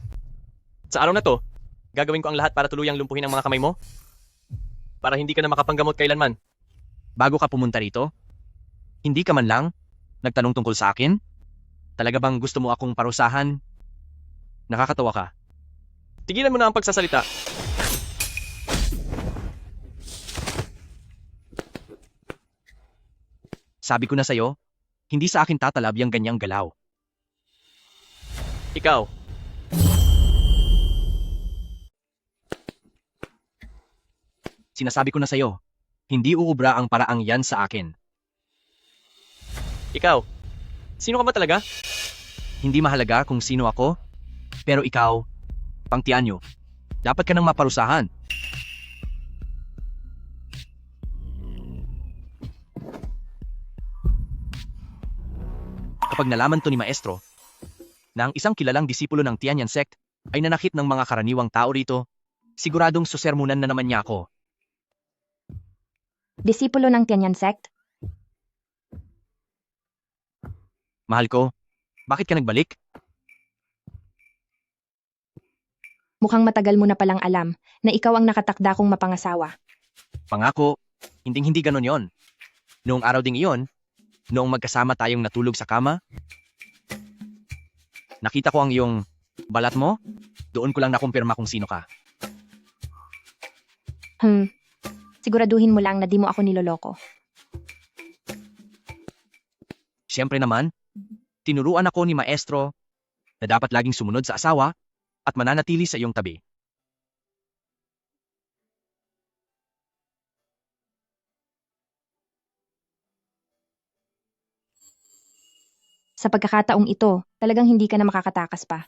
Sa araw na to, gagawin ko ang lahat para tuluyang lumpuhin ang mga kamay mo. Para hindi ka na makapanggamot kailanman. Bago ka pumunta rito, hindi ka man lang nagtanong tungkol sa akin? Talaga bang gusto mo akong parusahan? Nakakatawa ka. Tigilan mo na ang pagsasalita. Sabi ko na sa'yo, hindi sa akin tatalab yung ganyang galaw. Ikaw. Sinasabi ko na sa'yo, hindi uubra ang paraang yan sa akin. Ikaw, sino ka ba talaga? Hindi mahalaga kung sino ako, pero ikaw, pangtian nyo, dapat ka nang maparusahan. Kapag nalaman to ni Maestro, na ang isang kilalang disipulo ng Tianyan sect ay nanakit ng mga karaniwang tao rito, siguradong susermunan na naman niya ako. Disipulo ng Tianyan sect? Mahal ko, bakit ka nagbalik? Mukhang matagal mo na palang alam na ikaw ang nakatakda kong mapangasawa. Pangako, hindi ganon yon. Noong araw ding iyon, noong magkasama tayong natulog sa kama, nakita ko ang iyong balat mo, doon ko lang nakumpirma kung sino ka. Siguraduhin mo lang na di mo ako niloloko. Siyempre naman, tinuruan ako ni Maestro na dapat laging sumunod sa asawa at mananatili sa iyong tabi. Sa pagkakataong ito, talagang hindi ka na makakatakas pa.